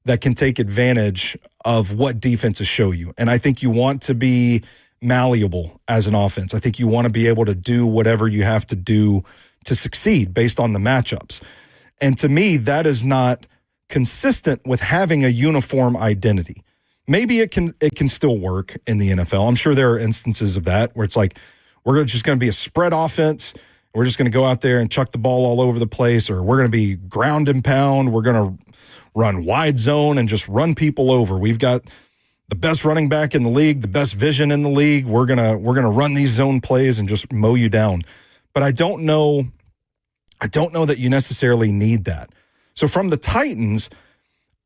S3: that can take advantage of what defenses show you. And I think you want to be malleable as an offense. I think you want to be able to do whatever you have to do to succeed based on the matchups. And to me, that is not consistent with having a uniform identity. Maybe it can still work in the NFL. I'm sure there are instances of that where it's like, we're just going to be a spread offense. We're just going to go out there and chuck the ball all over the place, or we're going to be ground and pound. We're going to run wide zone and just run people over. We've got the best running back in the league, the best vision in the league. We're going to run these zone plays and just mow you down. But I don't know that you necessarily need that. So from the Titans,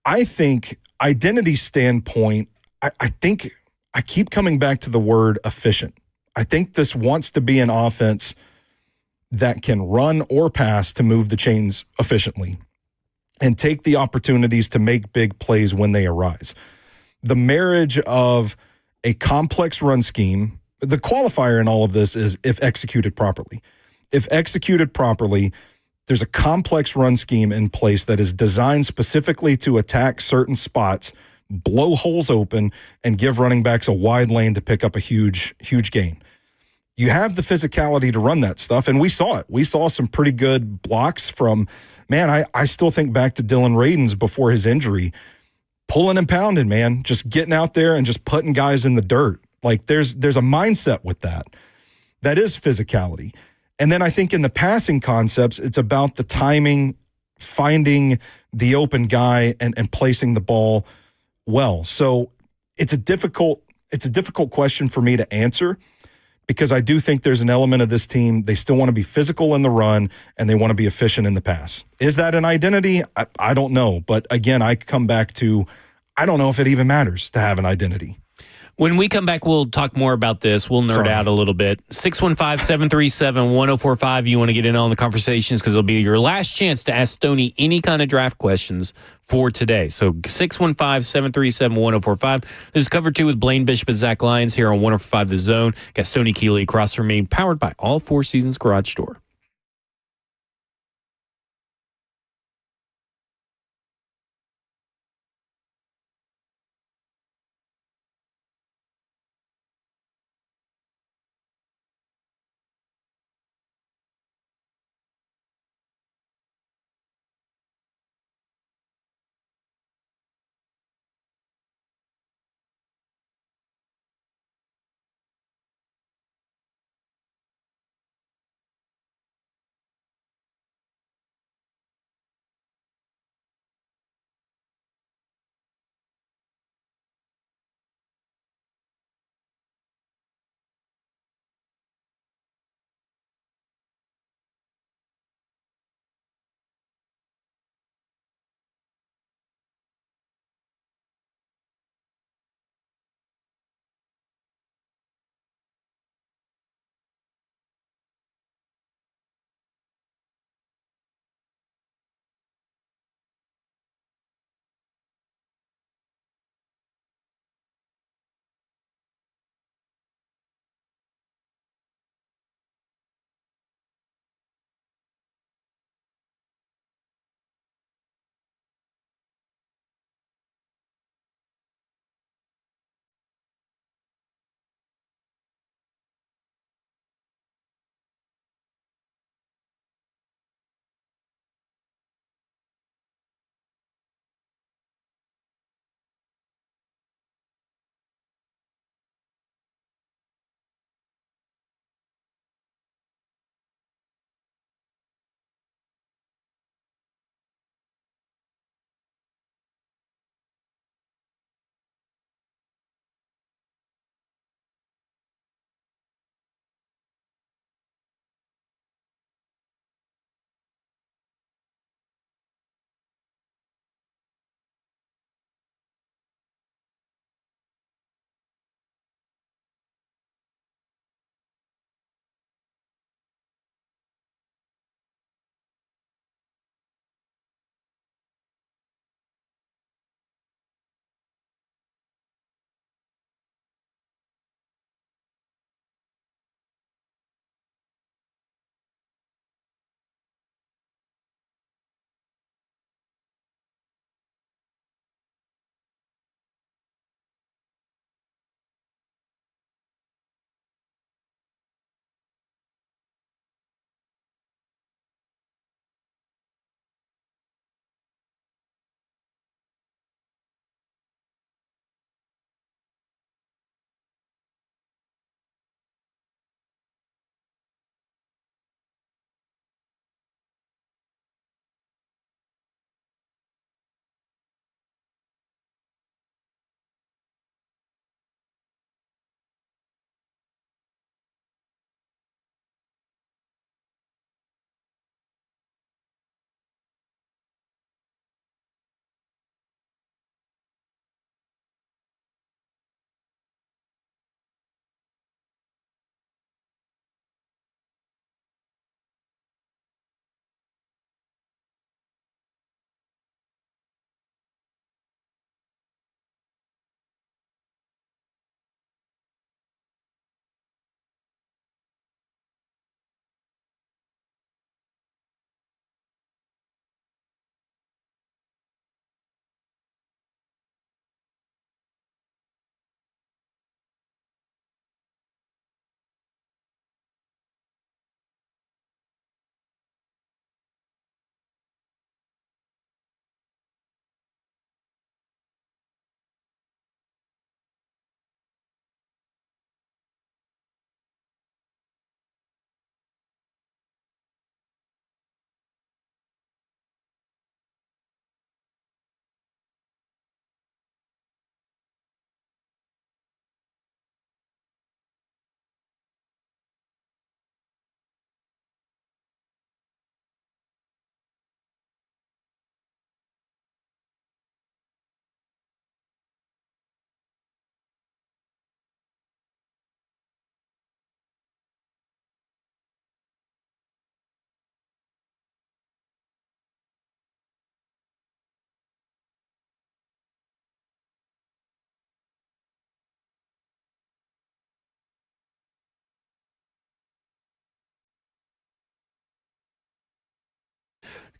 S3: I think identity standpoint, I think I keep coming back to the word efficient. I think this wants to be an offense that can run or pass to move the chains efficiently and take the opportunities to make big plays when they arise. The marriage of a complex run scheme, the qualifier in all of this is if executed properly. If executed properly, there's a complex run scheme in place that is designed specifically to attack certain spots, blow holes open, and give running backs a wide lane to pick up a huge gain. You have the physicality to run that stuff, and we saw it. We saw some pretty good blocks from, man, I still think back to Dylan Radins before his injury, pulling and pounding, man, just getting out there and just putting guys in the dirt. Like there's a mindset with that. That is physicality. And then I think in the passing concepts, it's about the timing, finding the open guy and placing the ball well. So it's a difficult question for me to answer, because I do think there's an element of this team. They still want to be physical in the run and they want to be efficient in the pass. Is that an identity? I don't know. But again, I come back to, I don't know if it even matters to have an identity.
S2: When we come back, we'll talk more about this. We'll nerd out a little bit. 615-737-1045. You want to get in on the conversations because it'll be your last chance to ask Stony any kind of draft questions for today. So 615-737-1045. This is Cover 2 with Blaine Bishop and Zach Lyons here on 105 The Zone. Got Stony Keeley across from me, powered by All Four Seasons Garage Door.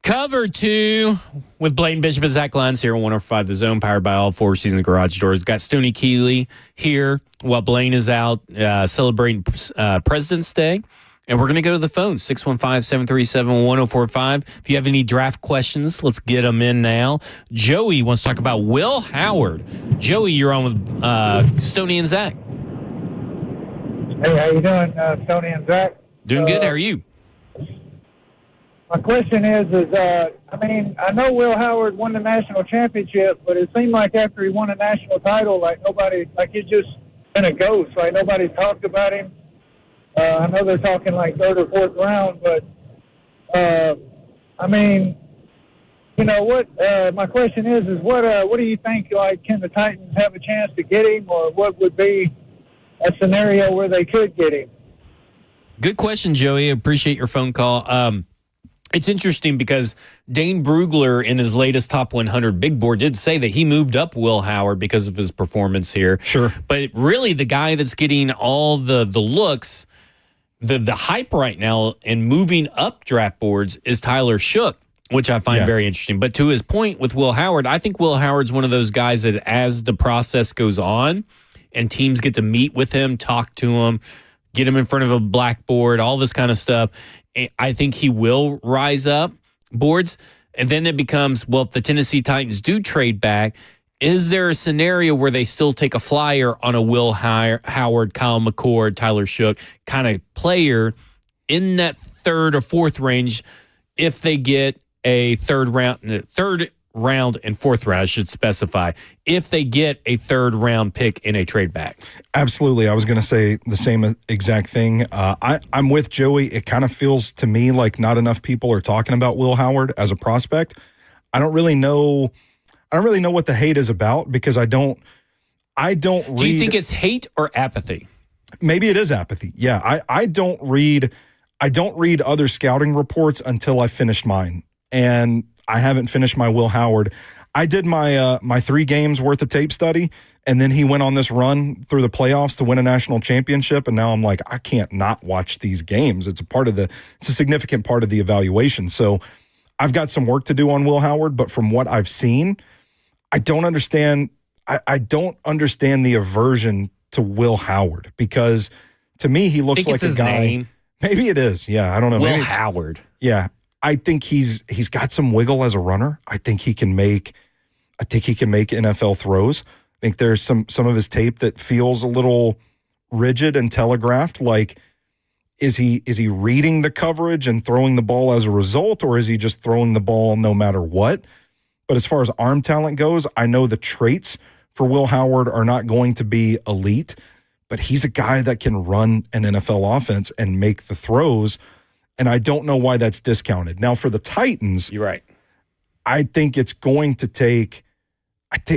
S2: Cover 2 with Blaine Bishop and Zach Lyons here on 105 The Zone, powered by all Four Seasons Garage Doors. Got Stony Keeley here while Blaine is out celebrating President's Day. And we're going to go to the phone, 615-737-1045. If you have any draft questions, let's get them in now. Joey wants to talk about Will Howard. Joey, you're on with Stony and Zach.
S5: Hey, how you doing, Stony and Zach?
S2: Doing good. How are you?
S5: My question is, I know Will Howard won the national championship, but it seemed like after he won a national title, he's just been a ghost. Like, nobody's talked about him. I know they're talking like third or fourth round, but, my question is what do you think, like, can the Titans have a chance to get him, or what would be a scenario where they could get him?
S2: Good question, Joey. I appreciate your phone call. It's interesting because Dane Brugler in his latest Top 100 Big Board did say that he moved up Will Howard because of his performance here.
S3: Sure.
S2: But really the guy that's getting all the looks, the hype right now and moving up draft boards is Tyler Shook, which I find very interesting. But to his point with Will Howard, I think Will Howard's one of those guys that as the process goes on and teams get to meet with him, talk to him, get him in front of a blackboard, all this kind of stuff, I think he will rise up boards. And then it becomes, well, if the Tennessee Titans do trade back, is there a scenario where they still take a flyer on a Will Howard, Kyle McCord, Tyler Shook kind of player in that third or fourth range if they get a third round and fourth round, I should specify, if they get a third round pick in a trade back?
S3: Absolutely. I was going to say the same exact thing. I'm with Joey. It kind of feels to me like not enough people are talking about Will Howard as a prospect. I don't really know what the hate is about because I don't read.
S2: Do you think it's hate or apathy?
S3: Maybe it is apathy. Yeah. I don't read other scouting reports until I finished mine. And I haven't finished my Will Howard. I did my 3 games worth of tape study, and then he went on this run through the playoffs to win a national championship, and now I'm like, I can't not watch these games. It's a significant part of the evaluation. So I've got some work to do on Will Howard, but from what I've seen, I don't understand. I don't understand the aversion to Will Howard because to me he looks like a guy.
S2: Name.
S3: Maybe it is. Yeah, I don't know.
S2: Will Howard.
S3: Yeah. I think he's got some wiggle as a runner. I think he can make NFL throws. I think there's some of his tape that feels a little rigid and telegraphed. Like, is he reading the coverage and throwing the ball as a result, or is he just throwing the ball no matter what? But as far as arm talent goes, I know the traits for Will Howard are not going to be elite, but he's a guy that can run an NFL offense and make the throws. And I don't know why that's discounted. Now, for the Titans,
S2: you're right.
S3: I think it's going to take.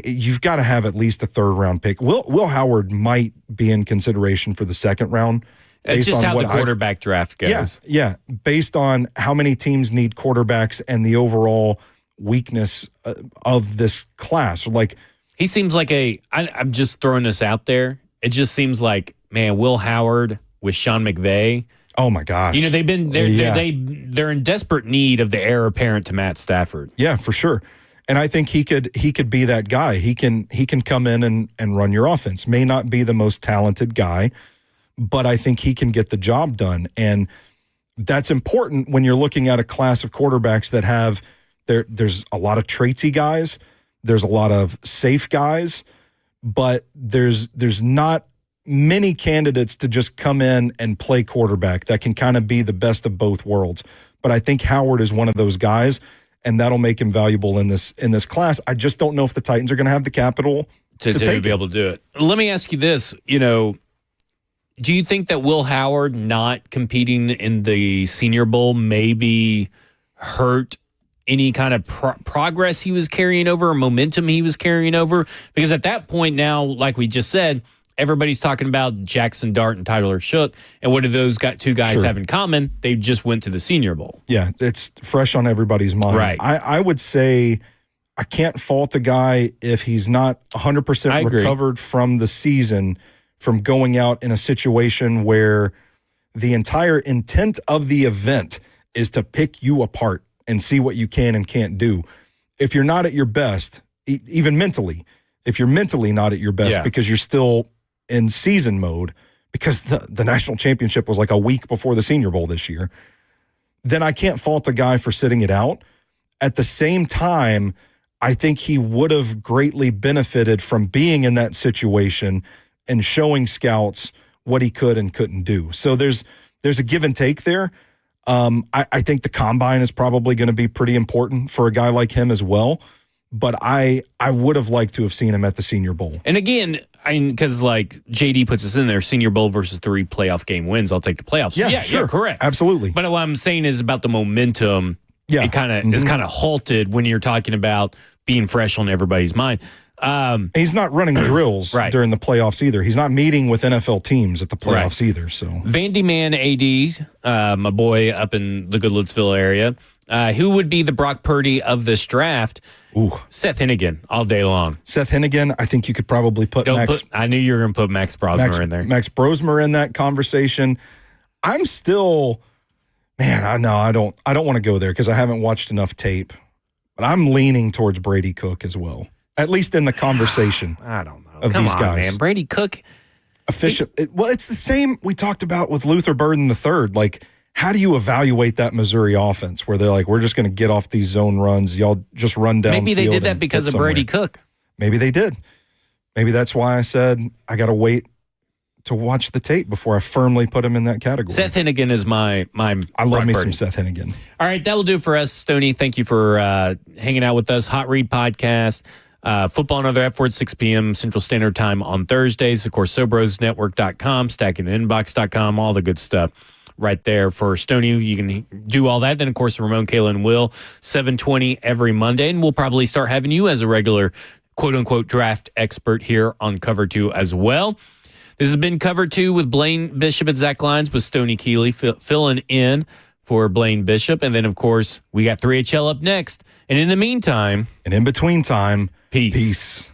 S3: You've got to have at least a third round pick. Will Howard might be in consideration for the second round.
S2: It's just how the quarterback draft goes.
S3: Yeah. Based on how many teams need quarterbacks and the overall weakness of this class. Like,
S2: he seems like I'm just throwing this out there. It just seems like, man, Will Howard with Sean McVay.
S3: Oh my gosh!
S2: You know they're in desperate need of the heir apparent to Matt Stafford.
S3: Yeah, for sure. And I think he could be that guy. He can come in and run your offense. May not be the most talented guy, but I think he can get the job done. And that's important when you're looking at a class of quarterbacks that have there's a lot of traitsy guys, there's a lot of safe guys, but there's not many candidates to just come in and play quarterback that can kind of be the best of both worlds. But I think Howard is one of those guys, and that'll make him valuable in this class. I just don't know if the Titans are going to have the capital to
S2: be able to do it. Let me ask you this, do you think that Will Howard not competing in the Senior Bowl maybe hurt any kind of progress he was carrying over or momentum he was carrying over? Because at that point now, like we just said, everybody's talking about Jackson Dart and Tyler Shook. And what do those two guys have in common? They just went to the Senior Bowl.
S3: Yeah, it's fresh on everybody's mind.
S2: Right.
S3: I would say I can't fault a guy if he's not 100% recovered from the season, from going out in a situation where the entire intent of the event is to pick you apart and see what you can and can't do. If you're not at your best, even mentally, if you're mentally not at your best because you're still in season mode, because the national championship was like a week before the Senior Bowl this year, then I can't fault a guy for sitting it out. At the same time, I think he would have greatly benefited from being in that situation and showing scouts what he could and couldn't do. So there's a give and take there. I think the combine is probably going to be pretty important for a guy like him as well. But I would have liked to have seen him at the Senior Bowl.
S2: And again, because like JD puts us in there, Senior Bowl versus 3 playoff game wins. I'll take the playoffs.
S3: Yeah, sure.
S2: Yeah, correct.
S3: Absolutely.
S2: But what I'm saying is about the momentum.
S3: Yeah.
S2: It kind of is kind of halted when you're talking about being fresh on everybody's mind.
S3: He's not running drills
S2: Right.
S3: during the playoffs either. He's not meeting with NFL teams at the playoffs either. So
S2: Vandy Man AD, my boy up in the Goodlettsville area, who would be the Brock Purdy of this draft?
S3: Ooh.
S2: Seth Hennigan all day long.
S3: Seth Hennigan, I think you could probably put
S2: I knew you were going to put Max Brosmer in there.
S3: Max Brosmer in that conversation. I'm still, man, I don't want to go there because I haven't watched enough tape. But I'm leaning towards Brady Cook as well, at least in the conversation.
S2: I don't know.
S3: Of
S2: Come
S3: these
S2: on,
S3: guys.
S2: man. Brady Cook.
S3: It's the same we talked about with Luther Burden III. Like, how do you evaluate that Missouri offense where they're like, we're just going to get off these zone runs. Y'all just run down.
S2: Maybe they did that because of Brady Cook.
S3: Maybe they did. Maybe that's why I said I got to wait to watch the tape before I firmly put him in that category.
S2: Seth Hennigan is my
S3: I love me some Seth Hennigan.
S2: All right, that will do for us, Stony. Thank you for hanging out with us. Hot Read Podcast. Football and Other F Words, 6 p.m. Central Standard Time on Thursdays. Of course, SoBrosNetwork.com, StackingTheInbox.com, all the good stuff right there for Stony. You can do all that. Then, of course, Ramon, Kayla, and Will, 7:20 every Monday. And we'll probably start having you as a regular, quote-unquote, draft expert here on Cover 2 as well. This has been Cover 2 with Blaine Bishop and Zach Lyons with Stony Keeley filling in for Blaine Bishop. And then, of course, we got 3HL up next. And in the meantime...
S3: And in between time...
S2: Peace.
S3: Peace.